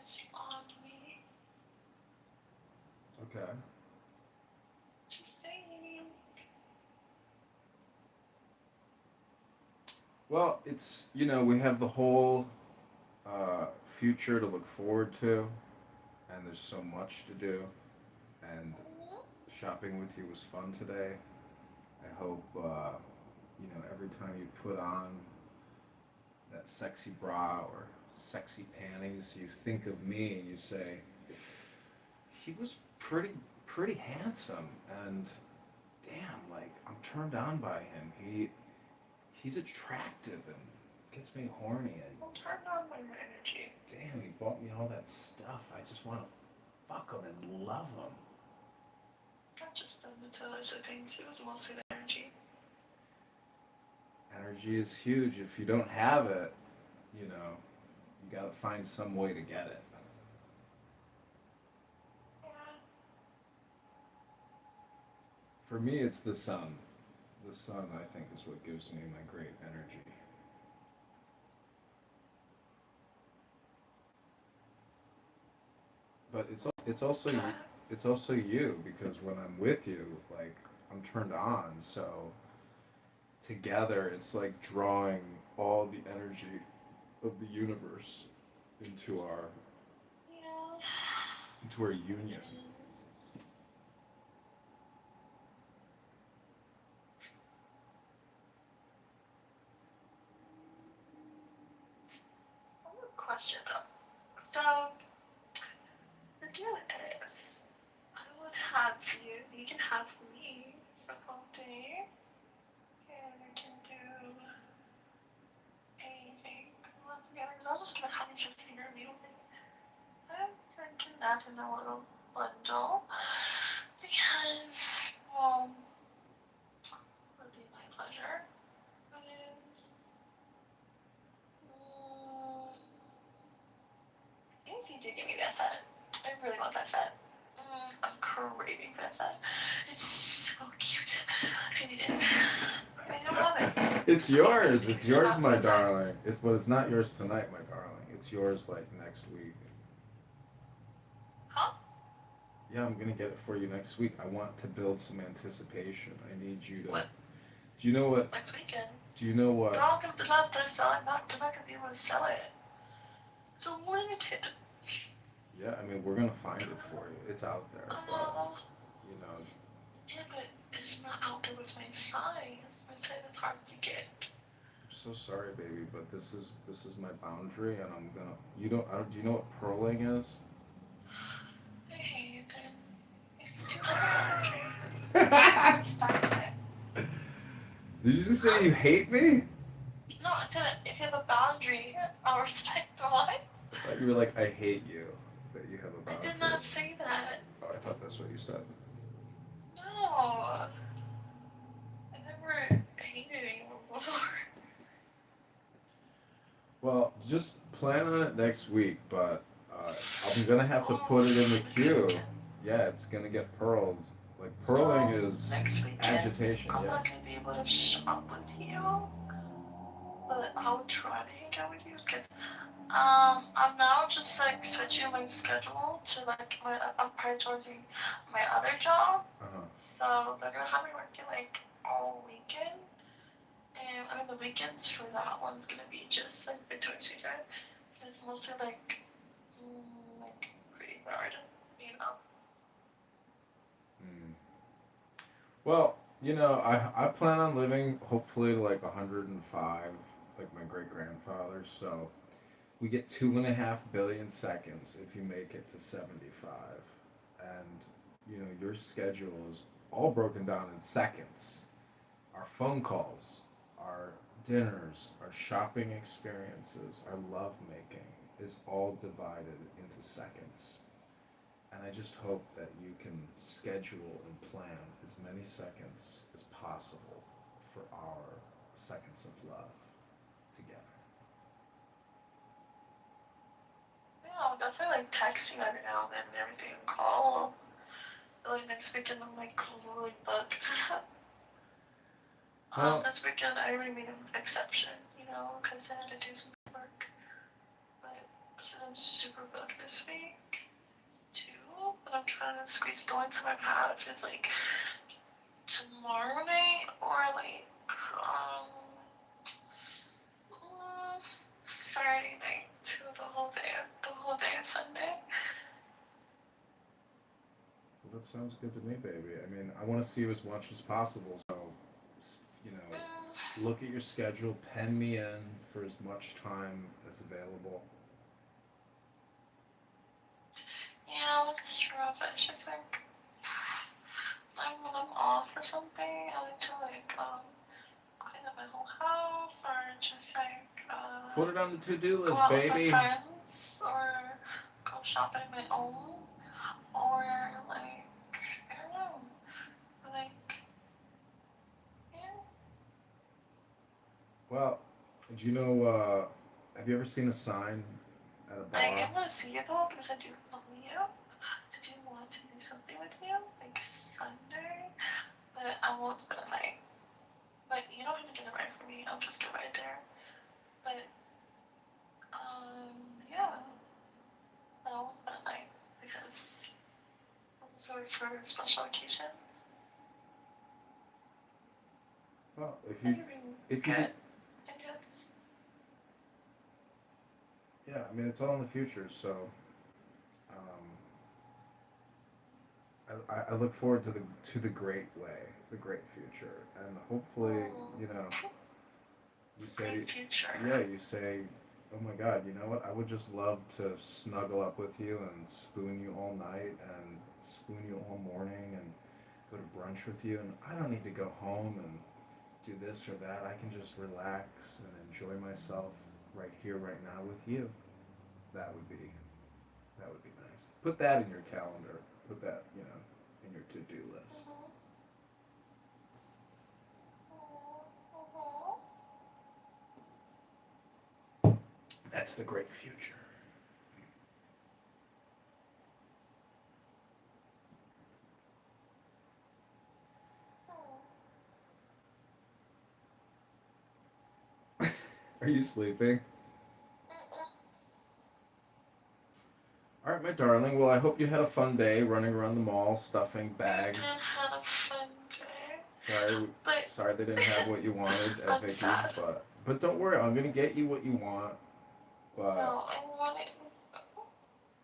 is on me. Okay. Just saying. Well, it's we have the whole future to look forward to, and there's so much to do. And Mhm. shopping with you was fun today. I hope every time you put on that sexy bra or sexy panties, you think of me and you say, he was pretty handsome, and damn, like I'm turned on by him. He's attractive and gets me horny, and Don't turn on my energy. damn, he bought me all that stuff. I just want to fuck him and love him. Not just them, the other things. It was mostly the energy. Energy is huge. If you don't have it, you got to find some way to get it. Yeah. For me, it's the sun. The sun, I think, is what gives me my great energy. But it's also you, because when I'm with you, like I'm turned on. So together, it's like drawing all the energy of the universe into our Yeah. into our union. Yes. I have a question though. So the deal is, I would have you. You can have me for the whole day, and we can do anything we want together. Because I was just gonna have you just finger me with it. I'm thinking that in a little bundle because, it would be my pleasure. Because, if you did give me that set, I really want that set. I'm craving for that set. It's so cute. I need it. I don't have it. It's yours. It's yours, Have my full size. darling. It's not yours tonight, my darling. It's yours like next week. Huh? Yeah, I'm gonna get it for you next week. I want to build some anticipation. I need you to. What? Do you know what? Next weekend. Do you know what? They're all gonna be not they're selling not they're not gonna be able to sell it. It's limited. Yeah, I mean we're gonna find it for you. It's out there, but Oh, you know. yeah, but it's not out there with my size. My size is hard to get. I'm so sorry, baby, but this is my boundary, and I'm gonna. You don't. I don't do you know what pearling is? I hate it. If you do have an energy, stop it. Did you just say you hate me? No, I said if you have a boundary, I'll respect the line. I thought you were like, I hate you. That you have a I boundary. did not say that. Oh, I thought that's what you said. No. I never hated anyone before. Well, just plan on it next week, but I'm gonna have to put it in the queue. Yeah, it's gonna get pearled. Like pearling So, is next weekend, agitation. I'm Yeah. not gonna be able to shop with you, but I would try to hang out with you because I'm now just like switching my schedule to like I'm prioritizing my other job. Uh-huh. So they're gonna have me working like all weekend, and I mean the weekends for that one's gonna be just like Victoria's Secret. It's mostly like graveyard, you know. Mm. Well, I plan on living hopefully to like 105, like my great grandfather. So we get 2.5 billion seconds if you make it to 75, and your schedule is all broken down in seconds. Our phone calls, our dinners, our shopping experiences, our love making. is all divided into seconds. And I just hope that you can schedule and plan as many seconds as possible for our seconds of love together. Yeah, I'll definitely like text you every now and then and everything. Call. Like next weekend I'm like really booked. Well, This weekend I already made an exception, you know, because I had to do some work. But since I'm super booked this week too, but I'm trying to squeeze the only time I have is like tomorrow night or like Saturday night to the whole day of Sunday. well, that sounds good to me, baby. I mean, I want to see you as much as possible. So, you know, look at your schedule, pen me in for as much time as available. Yeah, that's true, but it's just like when I'm off or something, I like to like clean up my whole house or just like Put it on the to-do go list, out with some baby. friends or go shopping on my own or like I don't know. Like yeah. Well, do you know, have you ever seen a sign at a I bar? am gonna see you though because I do love you. I do want to do something with you, like Sunday, but I won't spend the night. But you don't have to get it right for me. I'll just get right there. But yeah, but I won't spend the night because this is sort of for special occasions. Well, if And you, you're being if you, good. And yes. yeah, I mean, it's all in the future, so, I look forward to the great way, the great future, and hopefully, you know, you say, Great future. yeah, you say, oh my God, you know what? I would just love to snuggle up with you and spoon you all night and spoon you all morning and go to brunch with you, and I don't need to go home and do this or that. I can just relax and enjoy myself right here, right now with you. That would be nice. Put that in your calendar. Put that, you know, in your to-do list. That's the great future. Are you sleeping? All right, my darling. Well, I hope you had a fun day running around the mall, stuffing bags. I did have a fun day. Sorry they didn't have what you wanted at I'm Vicky's, sad. but don't worry, I'm gonna get you what you want. But No, I want it.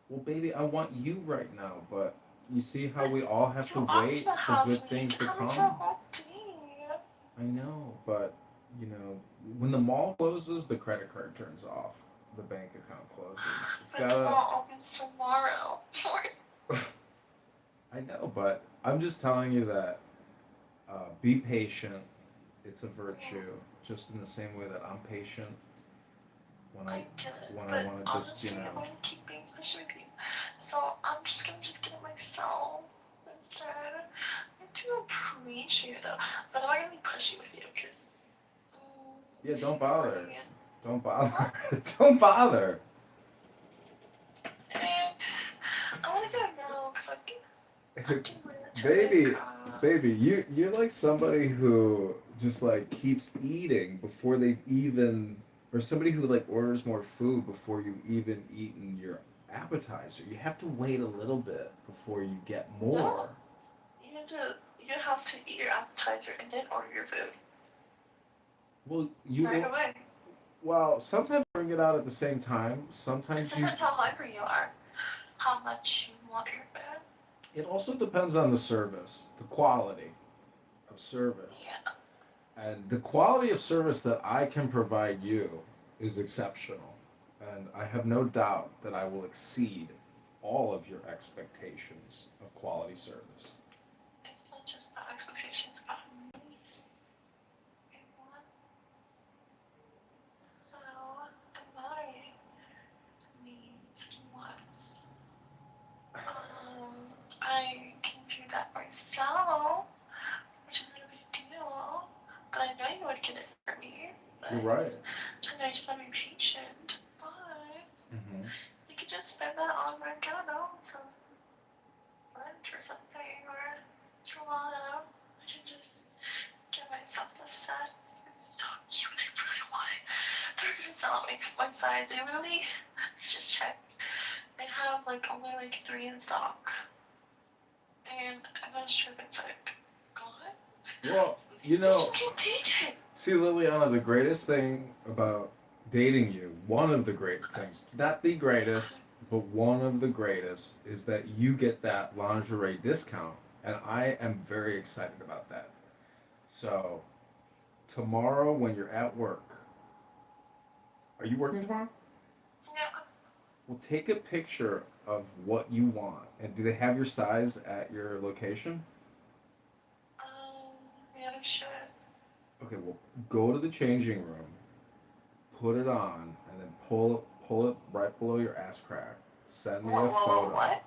well, baby, I want you right now. But you see how we all have to You are wait gonna for have good me. things to You're coming come. for a whole day. I know, but you know, when the mall closes, the credit card turns off. The bank account closes. It's But the gotta. mall opens tomorrow. I know, but I'm just telling you that be patient. It's a virtue, just in the same way that I'm patient when I get it, I but want to just, you honestly, know. I want to keep being pushy with you. So I'm just gonna get it myself instead. I do appreciate it though, but I'm not gonna be pushy with you because. Yeah, don't bother. Don't bother. Don't bother. I wanna get it now because I'm getting Baby, baby, you're like somebody who just like keeps eating before they've even, or somebody who like orders more food before you've even eaten your appetizer. You have to wait a little bit before you get more. No. You have to eat your appetizer and then order your food. Well, you Right will. away. Well, sometimes you bring it out at the same time. It Sometimes you. depends how hungry you are, how much you want your food. It also depends on the service, the quality of service. Yeah. And the quality of service that I can provide you is exceptional. And I have no doubt that I will exceed all of your expectations of quality service. It's not just about expectations, it's about needs and wants. So, am I me You're right. And I just want to be patient. But Mm-hmm. you could just spend that on, like, I don't know, some lunch or something, or gelato. I should just give myself the set. It's so cute. I really want it. They're gonna sell it my size. They really just checked. They have like only like 3 in stock, and I'm not sure if it's like gone. Well, I just can't take it. see, Liliana, the greatest thing about dating you, one of the great things, not the greatest, but one of the greatest, is that you get that lingerie discount. And I am very excited about that. So, tomorrow when you're at work, are you working tomorrow? Yeah. Well, take a picture of what you want. And do they have your size at your location? Yeah, they should. Okay, well, go to the changing room, put it on, and then pull it right below your ass crack. Send me a photo. What?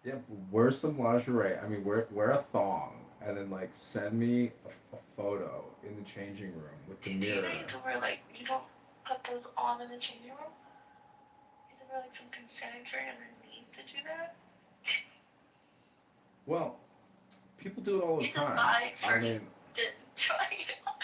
Yeah, wear some lingerie. I mean, wear a thong, and then like send me a photo in the changing room with the mirror. Do you need to wear like you don't put those on in the changing room? You have to wear like something sanitary underneath to do that. Well, people do it all the You time. can buy it I first, mean, then try it on.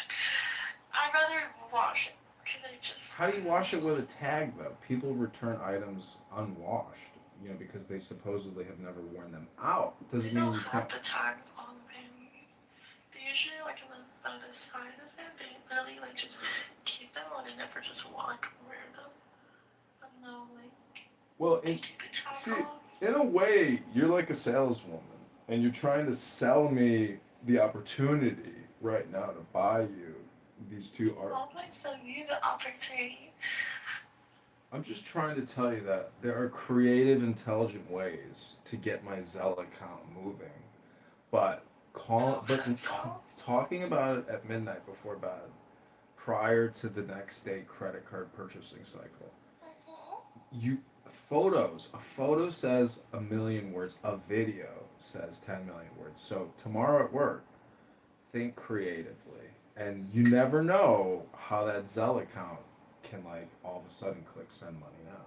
I'd rather wash it because I just. how do you wash it with a tag though? People return items unwashed, because they supposedly have never worn them out. Doesn't They mean don't you have can't. the tags on the panties. They usually like on the other side of it. They really like just keep them on and never just wear them. I don't know, like. Well, Take the tag see, off. in a way, you're like a saleswoman, and you're trying to sell me the opportunity right now to buy you these two art. How do I sell you the opportunity? I'm just trying to tell you that there are creative, intelligent ways to get my Zelle account moving, but talking about it at midnight before bed, prior to the next day credit card purchasing cycle. A photo says 1,000,000 words, a video says 10 million words. So tomorrow at work, think creatively, and you never know how that Zelle account can like all of a sudden click send money now.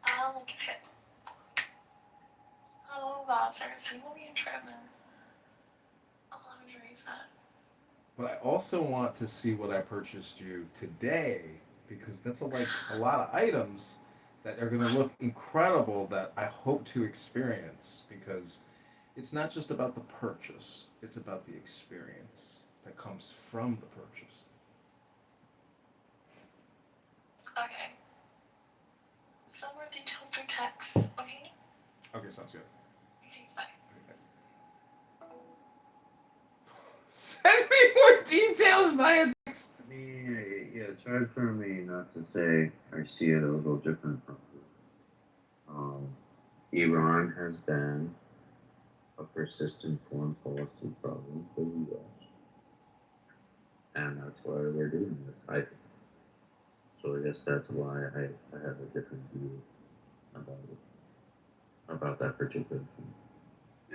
I'll look at it. Oh, wow, seriously, let me try them. I'll erase that. But I also want to see what I purchased you today, because that's a lot of items that are going to look incredible that I hope to experience, because it's not just about the purchase, it's about the experience that comes from the purchase. Okay. Some more details through text, okay? Okay, sounds good. Okay, bye. Send me more details via text. I mean, yeah, it's hard for me not to say I see it a little different from you. Iran has been a persistent foreign policy problem for the U.S. And that's why we're doing this, I think. So I guess that's why I have a different view about that particular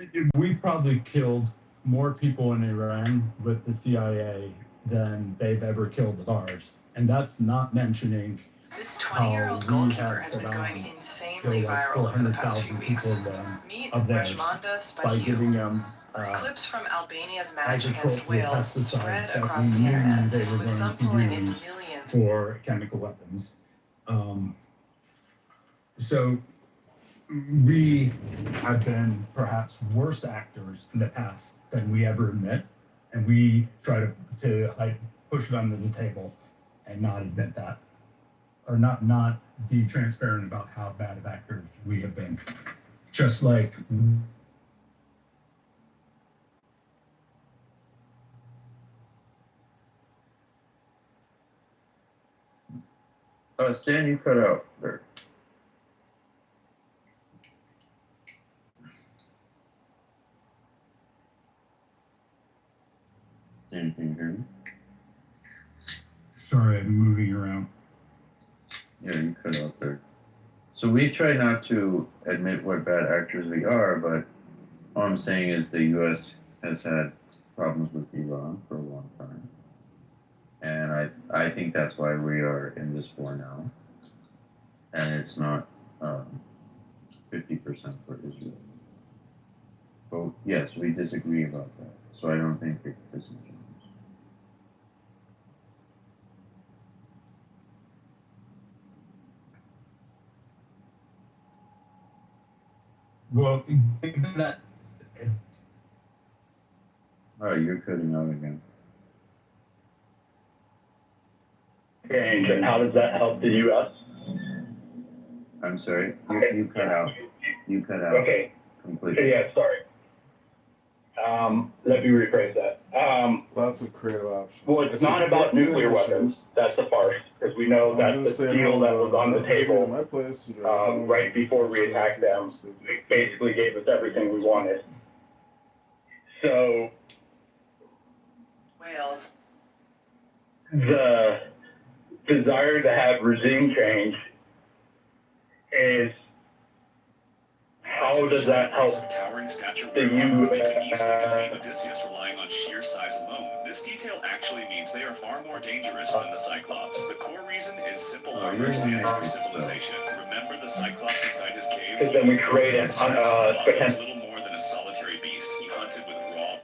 thing. We probably killed more people in Iran with the CIA than they've ever killed with ours. And that's not mentioning This 20-year-old goalkeeper has been going insanely viral over the past few weeks. Meet Rajmanda by giving them Clips from Albania's match against agricultural Wales pesticides spread that across we the knew internet, they were with going some to pulling in use millions. for chemical weapons. So we have been perhaps worse actors in the past than we ever admit, and we try to like push it under the table and not admit that, or not be transparent about how bad of actors we have been. Just like Stan, you cut out there. Stan, can you hear me? sorry, I'm moving around. Yeah, you cut out there. So we try not to admit what bad actors we are, but all I'm saying is the U.S. has had problems with Iran for a long time. And I think that's why we are in this war now. And it's not 50% for Israel. But yes, we disagree about that. So I don't think it's disingenuous. Well, given that, Oh, you're cutting out again. Change, and how does that help the U.S.? I'm sorry, you cut out. You cut out Okay. completely. Yeah, sorry. Let me rephrase that. Lots of creative options. Well, it's not about nuclear weapons. That's a farce, because we know that's the deal that was on the table right before we attacked them. It basically gave us everything we wanted. So Wales. the desire to have regime change is, how does that help towering stature the they could easily U.S.? defeat Odysseus relying on sheer size alone. This detail actually means they are far more dangerous than the Cyclops. The core reason is simple armor stands for civilization. Remember the Cyclops inside his cave? Because then we create a was little more than a solitary beast. He hunted with raw.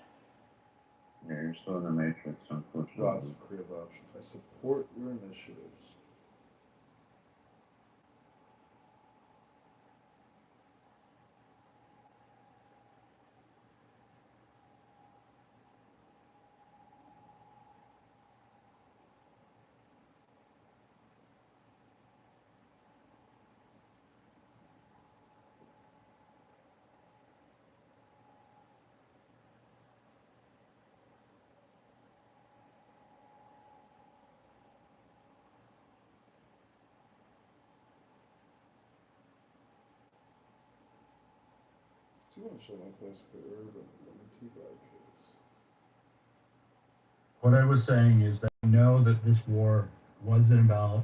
Yeah, you're still in the Matrix, unfortunately. Lots of creative options. I support your initiatives. Too much of one place for urban T5 case. what I was saying is that I know that this war wasn't about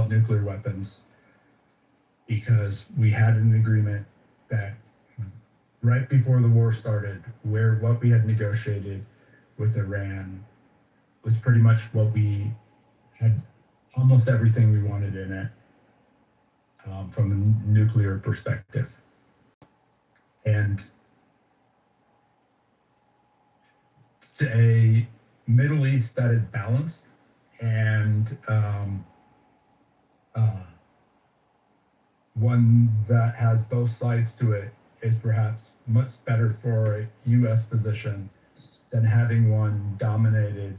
nuclear weapons, because we had an agreement that right before the war started, where what we had negotiated with Iran was pretty much what we had, almost everything we wanted in it, from a nuclear perspective. And it's a Middle East that is balanced and one that has both sides to it is perhaps much better for a U.S. position than having one dominated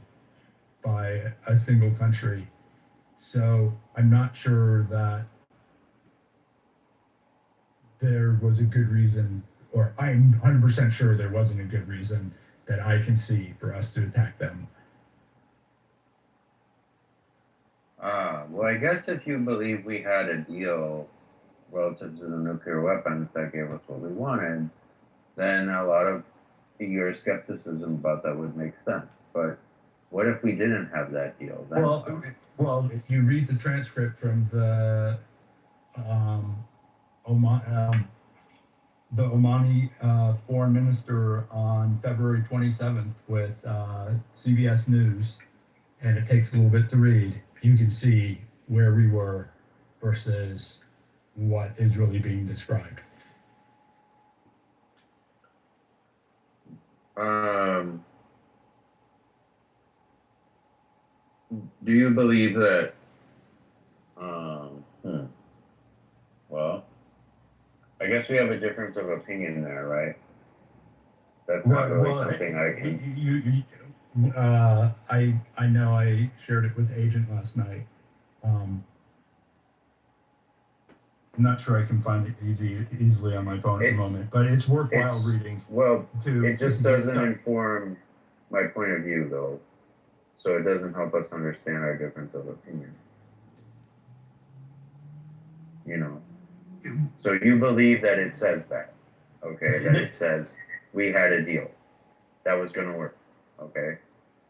by a single country. So I'm not sure that there was a good reason, or I'm 100% sure there wasn't a good reason that I can see for us to attack them. Well, I guess if you believe we had a deal relative to the nuclear weapons that gave us what we wanted, then a lot of your skepticism about that would make sense. But what if we didn't have that deal? Then Well, if you read the transcript from the Omani foreign minister on February 27th with CBS News, and it takes a little bit to read, you can see where we were versus what is really being described. Do you believe that? Well, I guess we have a difference of opinion there, right? That's not really something I can. I know I shared it with the agent last night. I'm not sure I can find it easily on my phone at the moment, but it's worthwhile reading. Well, it just doesn't inform my point of view, though. So it doesn't help us understand our difference of opinion. You know. So you believe that it says that, okay? That it says we had a deal that was going to work, okay?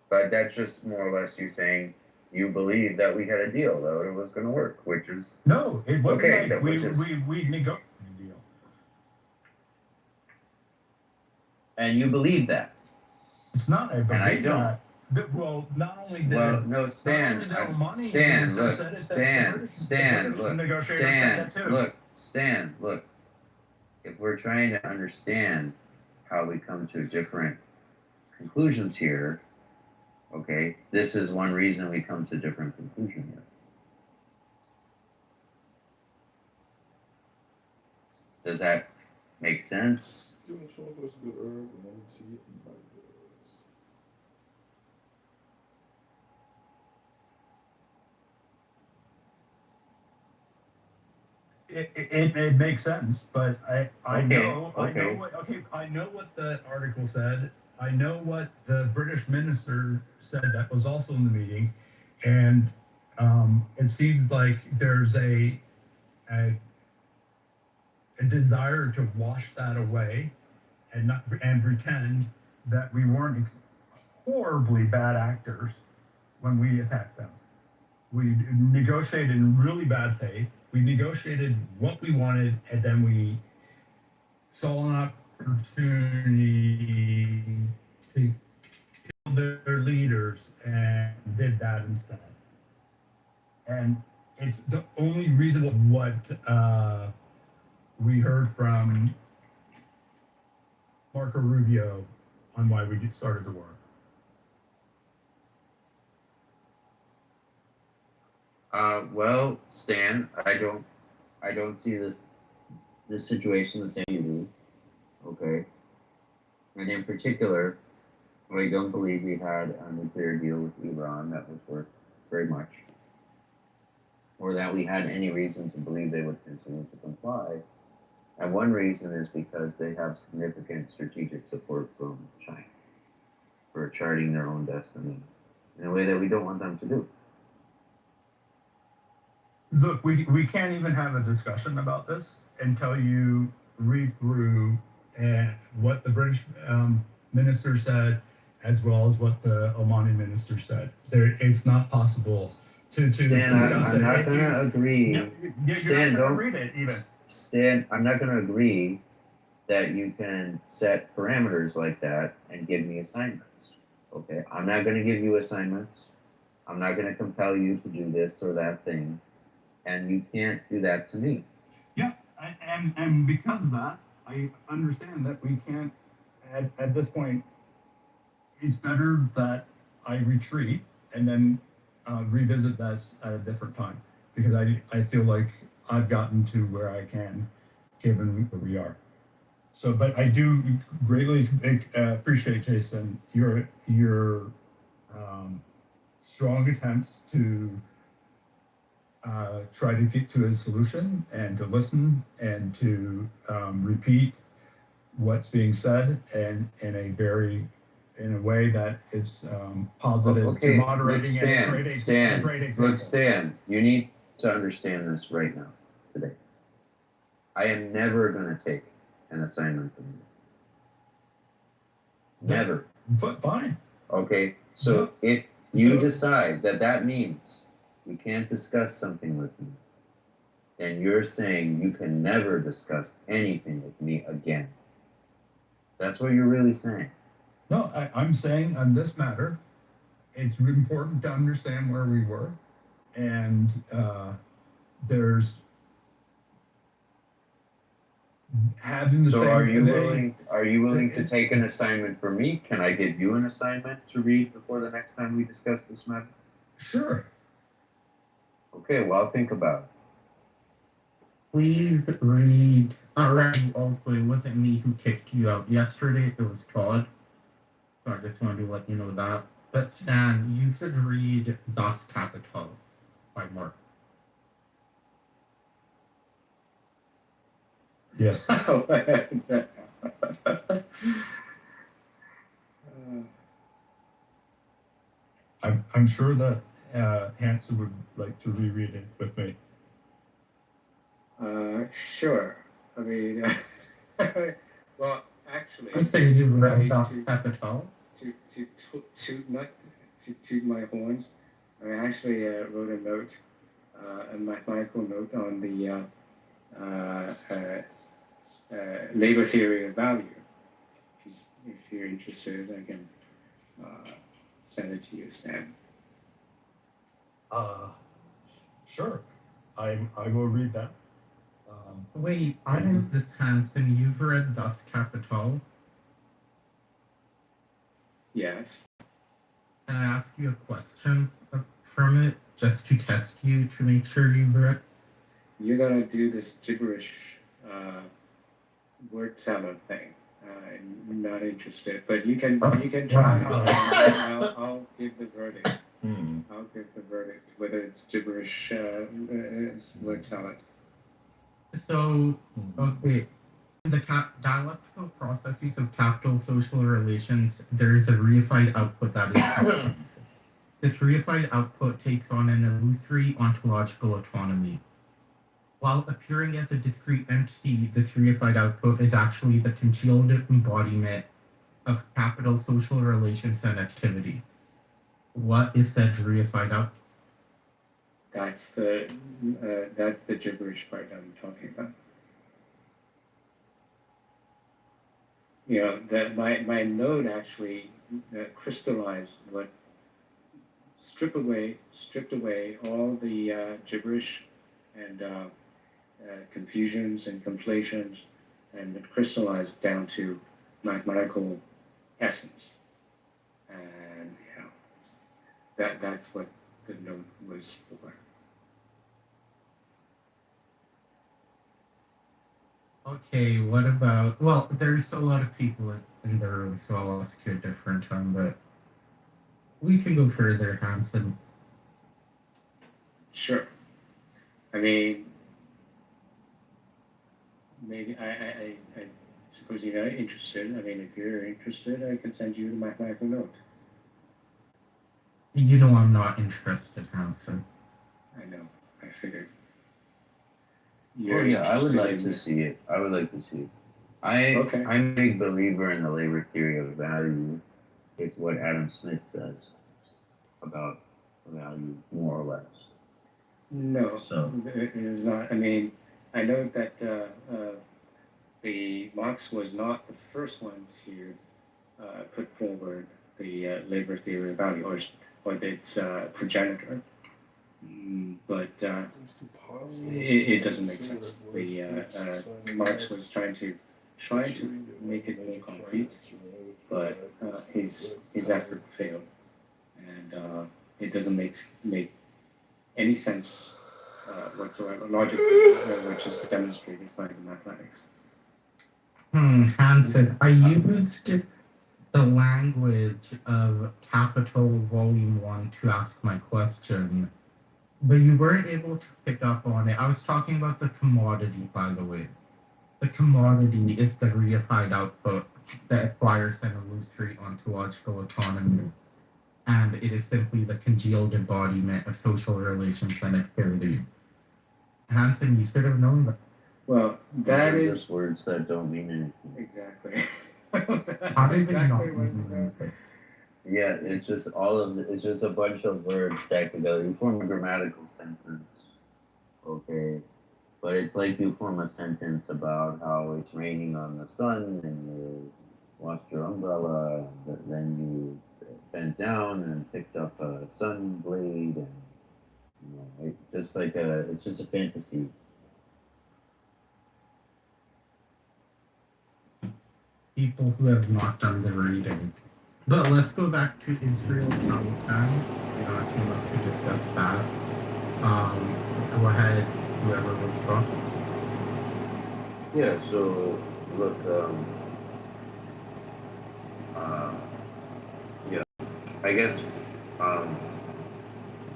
But that's just more or less you saying you believe that we had a deal, that it was going to work, which is no, it wasn't. Okay, like we negotiated a deal. And you believe that. It's not. I believe I don't. that. Well, not only did Well, no, Stan, not only the Omani Stan, minister look, said it, Stan, the British Stan, look, negotiator said that too. Stan, look. If we're trying to understand how we come to different conclusions here, okay, this is one reason we come to different conclusions here. Does that make sense? It makes sense, but I Okay, know okay. I know what the article said. I know what the British minister said that was also in the meeting, and it seems like there's a desire to wash that away and not and pretend that we weren't horribly bad actors when we attacked them. We negotiated in really bad faith. We negotiated what we wanted, and then we saw an opportunity to kill their leaders and did that instead. And it's the only reason what we heard from Marco Rubio on why we started the war. Well, Stan, I don't see this situation the same you do. Okay. And in particular, I don't believe we had a nuclear deal with Iran that was worth very much, or that we had any reason to believe they would continue to comply. And one reason is because they have significant strategic support from China for charting their own destiny in a way that we don't want them to do. Look, we can't even have a discussion about this until you read through what the British minister said, as well as what the Omani minister said. It's not possible to Stan, discuss I'm not going to agree. No, you're Stan, not don't going to read it even. Stan, I'm not going to agree that you can set parameters like that and give me assignments. Okay, I'm not going to give you assignments. I'm not going to compel you to do this or that thing. And you can't do that to me. Yeah, and because of that, I understand that we can't, at this point, it's better that I retreat and then revisit this at a different time, because I feel like I've gotten to where I can, given where we are. So, but I do greatly appreciate, Jason, your strong attempts to try to get to a solution and to listen and to repeat what's being said and in a way that is positive Okay, to moderating look, and a great example. Look, Stan, you need to understand this right now, today. I am never going to take an assignment from you. Never. But fine. Okay, so if you decide that means you can't discuss something with me, then you're saying you can never discuss anything with me again. That's what you're really saying. No, I'm saying on this matter, it's important to understand where we were, and there's having the So same. are you willing to take an assignment for me? Can I give you an assignment to read before the next time we discuss this matter? Sure. Okay, well, I'll think about it. Please read. Alright, also, it wasn't me who kicked you out yesterday, it was Todd. So I just wanted to let you know that. But Stan, you should read Das Kapital by Mark. Yes. I'm sure that Hanson would like to reread it with me. Sure. I mean, well, actually, I'm saying you've read Das Kapital. To toot my horns, I actually wrote a note, a mathematical note on the labor theory of value. If if you're interested, I can send it to you, Stan. Sure. I will read that. Wait, I know this, Hanson. You've read Das Kapital? Yes. Can I ask you a question from it, just to test you to make sure you've read? You're gonna do this gibberish word salad thing. I'm not interested, but you can try. I'll give the verdict. I'll give the verdict whether it's gibberish word salad. So, okay. In the dialectical processes of capital social relations, there is a reified output that is This reified output takes on an illusory ontological autonomy. While appearing as a discrete entity, this reified output is actually the congealed embodiment of capital social relations and activity. What is that reified output? That's the gibberish part I'm talking about. You know, that my node actually crystallized what stripped away all the gibberish and confusions and conflations, and it crystallized down to mathematical essence. And that's what the node was for. Okay, what about, well, there's a lot of people in the room, so I'll ask you a different time, but we can go further, Hanson. Sure. I mean, maybe I suppose you're not interested. I mean, if you're interested, I can send you the mathematical note. You know I'm not interested, Hanson. I know. I figured. I would like to see it. I'm a big believer in the labor theory of value. It's what Adam Smith says about value, more or less. No, so it is not. I mean, I know that the Marx was not the first one to put forward the labor theory of value, or its progenitor. But it doesn't make sense. Marx was trying to make it more concrete, but his effort failed, and it doesn't make any sense whatsoever, logically, which is demonstrated by the mathematics. Hanson, I used the language of Capital Volume 1 to ask my question, but you weren't able to pick up on it. I was talking about the commodity, by the way. The commodity is the reified output that acquires an illusory ontological autonomy, and it is simply the congealed embodiment of social relations and activity. Hanson, you should have known that. Well, that is just words that don't mean anything. Exactly. Yeah, it's just it's just a bunch of words stacked together. You form a grammatical sentence, okay? But it's like you form a sentence about how it's raining on the sun and you lost your umbrella, but then you bent down and picked up a sun blade, and it's just a fantasy. People who have not done the reading. But let's go back to Israel Palestine. Came up to discuss that. Go ahead, whoever was talking. Yeah, so look, I guess,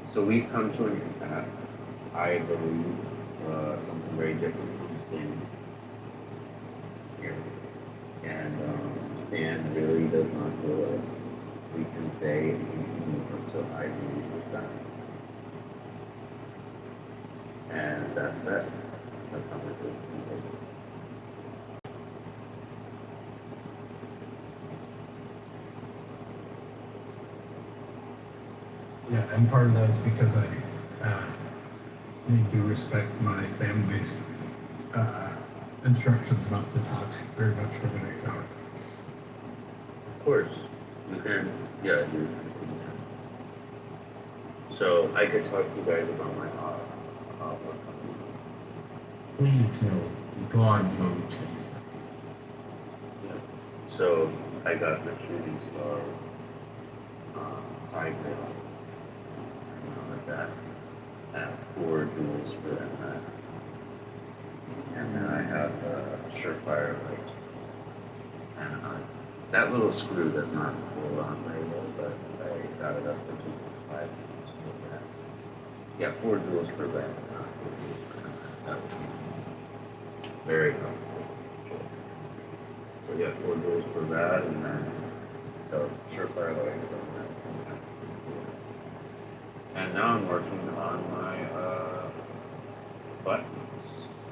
so we've come to an impasse. I believe something very different from Stan here. And Stan really does not feel like we can say anything more, so I agree with that. And that's that. That's how I feel. Yeah, and part of that is because I need to respect my family's instructions not to talk very much for the next hour. course, you can. Yeah, you. So I could talk to you guys about my work. Please no. God no, Jason. Yeah. So I got the shooting star side rail, like that, at 4 joules per minute. And then I have a surefire light. And that little screw does not hold on very well, but I got it up to 2.5. Yeah, 4 joules per minute. That would be very comfortable. So yeah, 4 joules per that, and then the surefire light is on that. And now I'm working on my buttons.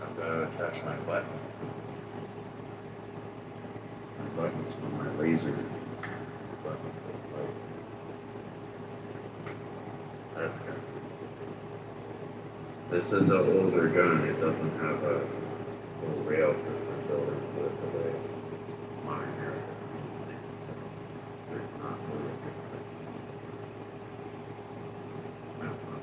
I've got to attach my buttons. My buttons for my laser buttons. That's good. This is an older gun. It doesn't have a full rail system built into it the way mine here. So there's not really a good place. It's not fun.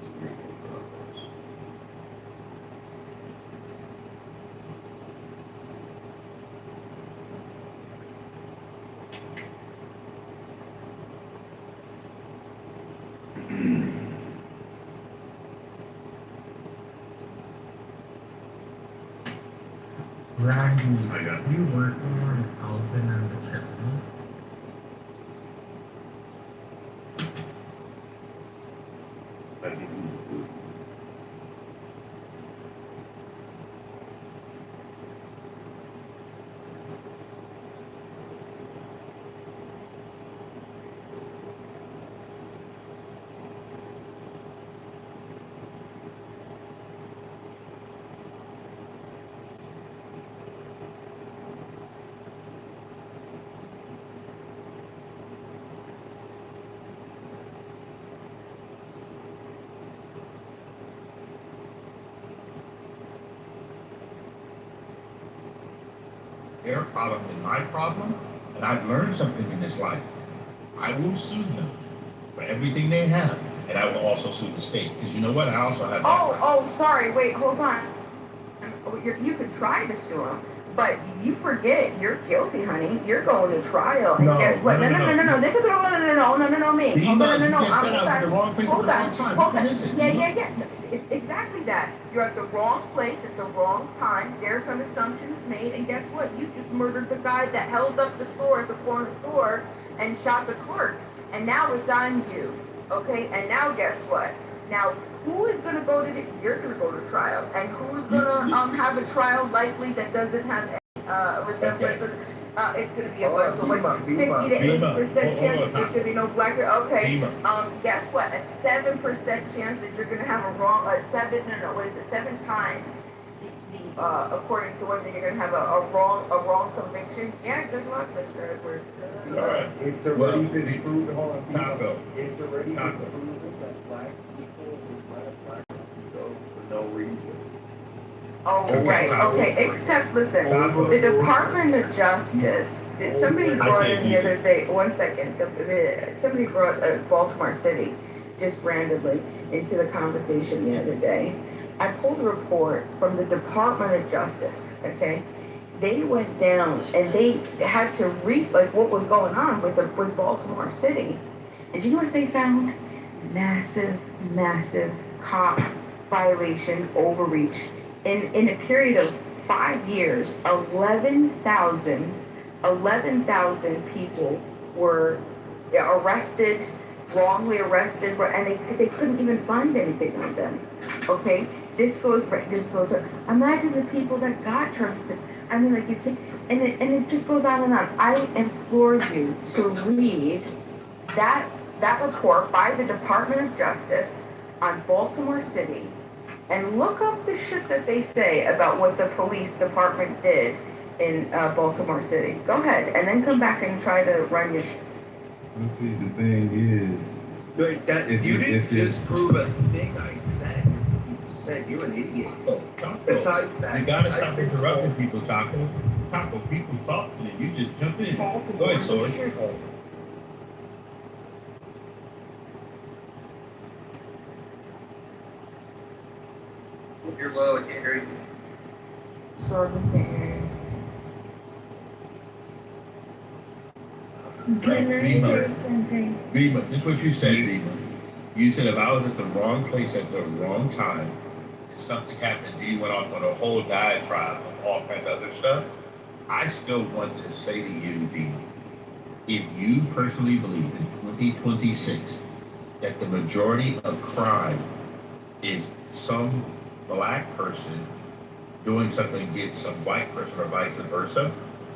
Just make it progress. Randy, So I got you working on Alvin and the Chipmunks? I think this is Their problem than my problem, and I've learned something in this life. I will sue them for everything they have, and I will also sue the state, because you know what? I also have that right. Oh, sorry. Wait, hold on. You could try to sue him, but you forget you're guilty, honey. You're going to trial, and guess what? No. This is no, me. You No. said I was at the wrong place at the wrong time. Hold on. Listen, Yeah. It's exactly that. You're at the wrong place at the wrong time. There's some assumptions made, and guess what? You just murdered the guy that held up the store at the corner store and shot the clerk, and now it's on you. Okay? And now guess what? Now, who is going to go to you're going to go to trial, and who's going to have a trial likely that doesn't have any resemblance? Okay. It's going to be a bunch of like 50 to 80% chance that there's going to be no black. Okay. Guess what? A 7% chance that you're going to have a wrong. What is it? 7 times the according to whether you're going to have a wrong conviction. Yeah. Good luck, Mr. Edward. All right. It's already been proven. Hold on. Taco. It's already been proven that black people will let black person go for no reason. Oh, right. Okay. Except, listen, the Department of Justice, somebody brought in the other day, 1 second, somebody brought Baltimore City just randomly into the conversation the other day. I pulled a report from the Department of Justice, okay? They went down and they had to like what was going on with Baltimore City. And do you know what they found? Massive cop violation, overreach. In a period of 5 years, 11,000 people were arrested, wrongly arrested, and they couldn't even find anything on them. Okay, this goes. Imagine the people that got charged. I mean, like you can, and it just goes on and on. I implore you to read that report by the Department of Justice on Baltimore City. And look up the shit that they say about what the police department did in Baltimore City. Go ahead, and then come back and try to run your shit. Let's see, the thing is... Wait, that, you didn't disprove a thing I said. You said, you're an idiot. Oh, Taco. Besides that, You gotta I stop think interrupting people, Taco. Taco, people talking and you just jump in. Go ahead, Sword. You're low, I can't hear you. Sword was there. Bima, this is what you said, Bima. You said if I was at the wrong place at the wrong time, and something happened, you went off on a whole diatribe of all kinds of other stuff. I still want to say to you, Bima, if you personally believe in 2026 that the majority of crime is some black person doing something against some white person or vice versa,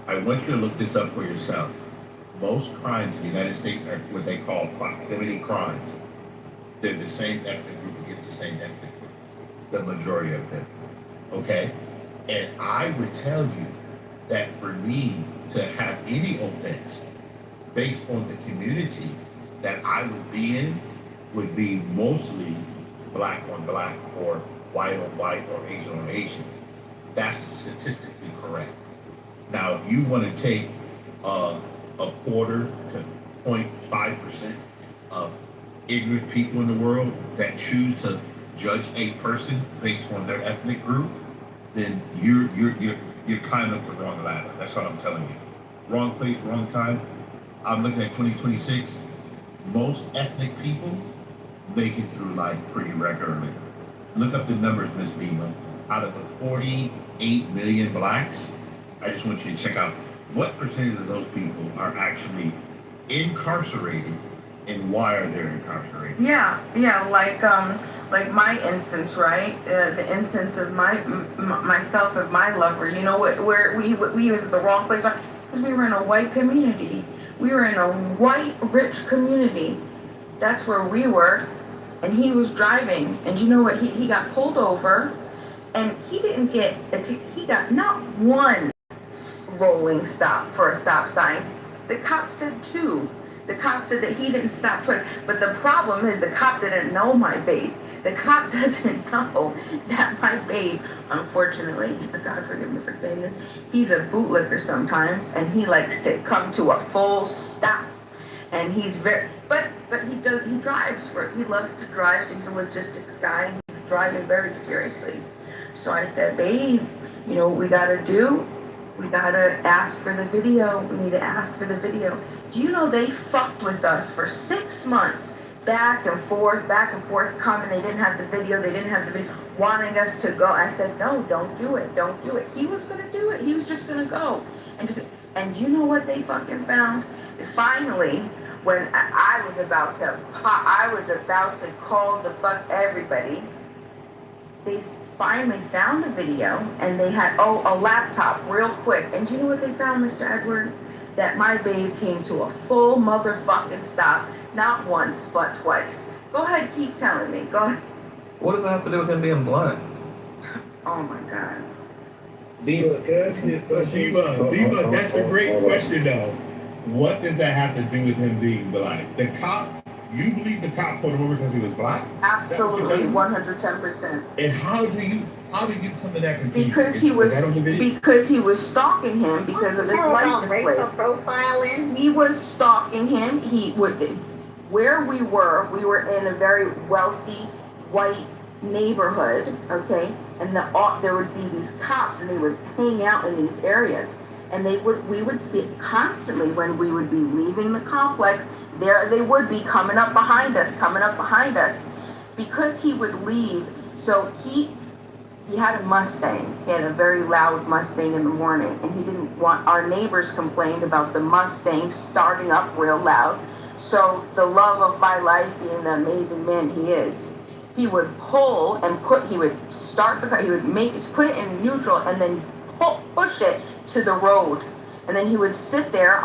I want you to look this up for yourself. Most crimes in the United States are what they call proximity crimes. They're the same ethnic group against the same ethnic group, the majority of them, okay? And I would tell you that for me to have any offense based on the community that I would be in would be mostly black on black or white on white or Asian on Asian. That's statistically correct. Now, if you want to take a quarter to 0.5% of ignorant people in the world that choose to judge a person based on their ethnic group, then you're climbing up the wrong ladder. That's what I'm telling you. Wrong place, wrong time. I'm looking at 2026. Most ethnic people make it through life pretty regularly. Look up the numbers, Miss Bima. Out of the 48 million blacks, I just want you to check out what percentage of those people are actually incarcerated and why are they incarcerated? Yeah, like my instance, right? The instance of myself and my lover. You know what? Where we was at the wrong place because we were in a white community. We were in a white rich community. That's where we were, and he was driving. And you know what? He got pulled over, and he didn't get he got not one rolling stop for a stop sign. The cop said 2. The cop said that he didn't stop twice. But the problem is the cop didn't know my babe. The cop doesn't know that my babe, unfortunately, God forgive me for saying this, he's a bootlicker sometimes, and he likes to come to a full stop. And he's very, but he loves to drive, so he's a logistics guy, and he's driving very seriously. So I said, babe, you know what we gotta do? We gotta ask for the video. We need to ask for the video. Do you know they fucked with us for 6 months, back and forth, coming. They didn't have the video. Wanting us to go. I said, no, don't do it. He was gonna do it. He was just gonna go. And you know what they fucking found? Finally, when I was about to call the fuck everybody, they finally found the video, and they had a laptop real quick. And do you know what they found, Mr. Edward? That my babe came to a full motherfucking stop, not once but twice. Go ahead, keep telling me. Go ahead. What does that have to do with him being black? Oh my God. Bima, can I ask you a question? Bima, that's a great question though. What does that have to do with him being black? The cop, you believe the cop pulled him over because he was black? Absolutely, 110%. And how do you come to that conclusion? Because he was stalking him because of his license plate. Profiling. He was stalking him. Where we were in a very wealthy white neighborhood, okay? And there would be these cops, and they would hang out in these areas. And we would see it constantly when we would be leaving the complex. There they would be coming up behind us, because he would leave. So he had a Mustang. He had a very loud Mustang in the morning, and he didn't want, our neighbors complained about the Mustang starting up real loud. So the love of my life, being the amazing man he is, he would pull and he would start the car, he would put it in neutral and then push it to the road. And then he would sit there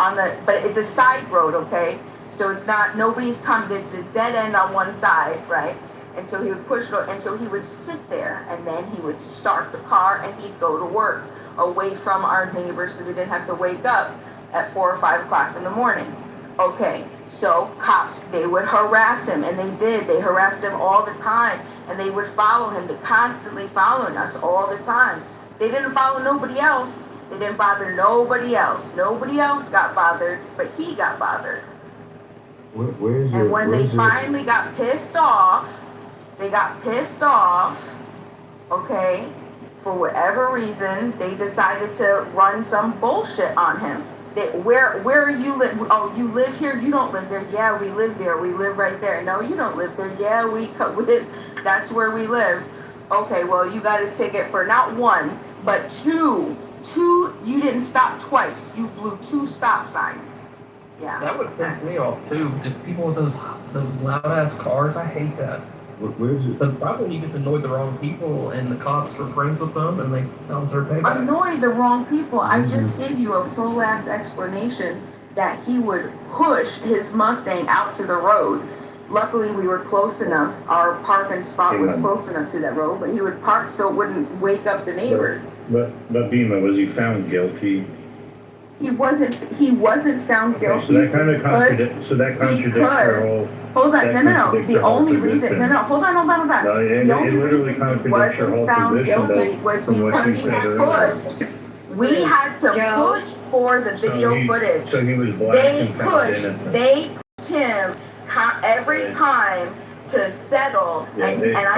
but it's a side road, okay? So it's not, nobody's coming, it's a dead end on one side, right? And so he would push it, and so he would sit there, and then he would start the car, and he'd go to work away from our neighbors so they didn't have to wake up at 4 or 5 o'clock in the morning. Okay, so cops, they would harass him, and they did. They harassed him all the time, and they would follow him. They constantly following us all the time. They didn't follow nobody else. They didn't bother nobody else. Nobody else got bothered, but he got bothered. And when they finally got pissed off, okay, for whatever reason, they decided to run some bullshit on him. Where you live? Oh, you live here? You don't live there? Yeah, we live there. We live right there. No, you don't live there. Yeah, that's where we live. Okay, well, you got a ticket for not one, but two. You didn't stop twice. You blew 2 stop signs. Yeah. That would piss me off too. Just people with those loud ass cars. I hate that. Where's it? But probably he just annoyed the wrong people, and the cops were friends with them, and that was their payback. Annoyed the wrong people. I just gave you a full ass explanation that he would push his Mustang out to the road. Luckily, we were close enough. Our parking spot was close enough to that road, but he would park so it wouldn't wake up the neighbor. But Bima, was he found guilty? He wasn't found guilty. So that kind of contradicts your whole. Hold on, no. The only reason, hold on. No, The only reason he wasn't found guilty was because he pushed. We had to push for the video footage. So he was black and found innocent. They pushed him every time to settle, and I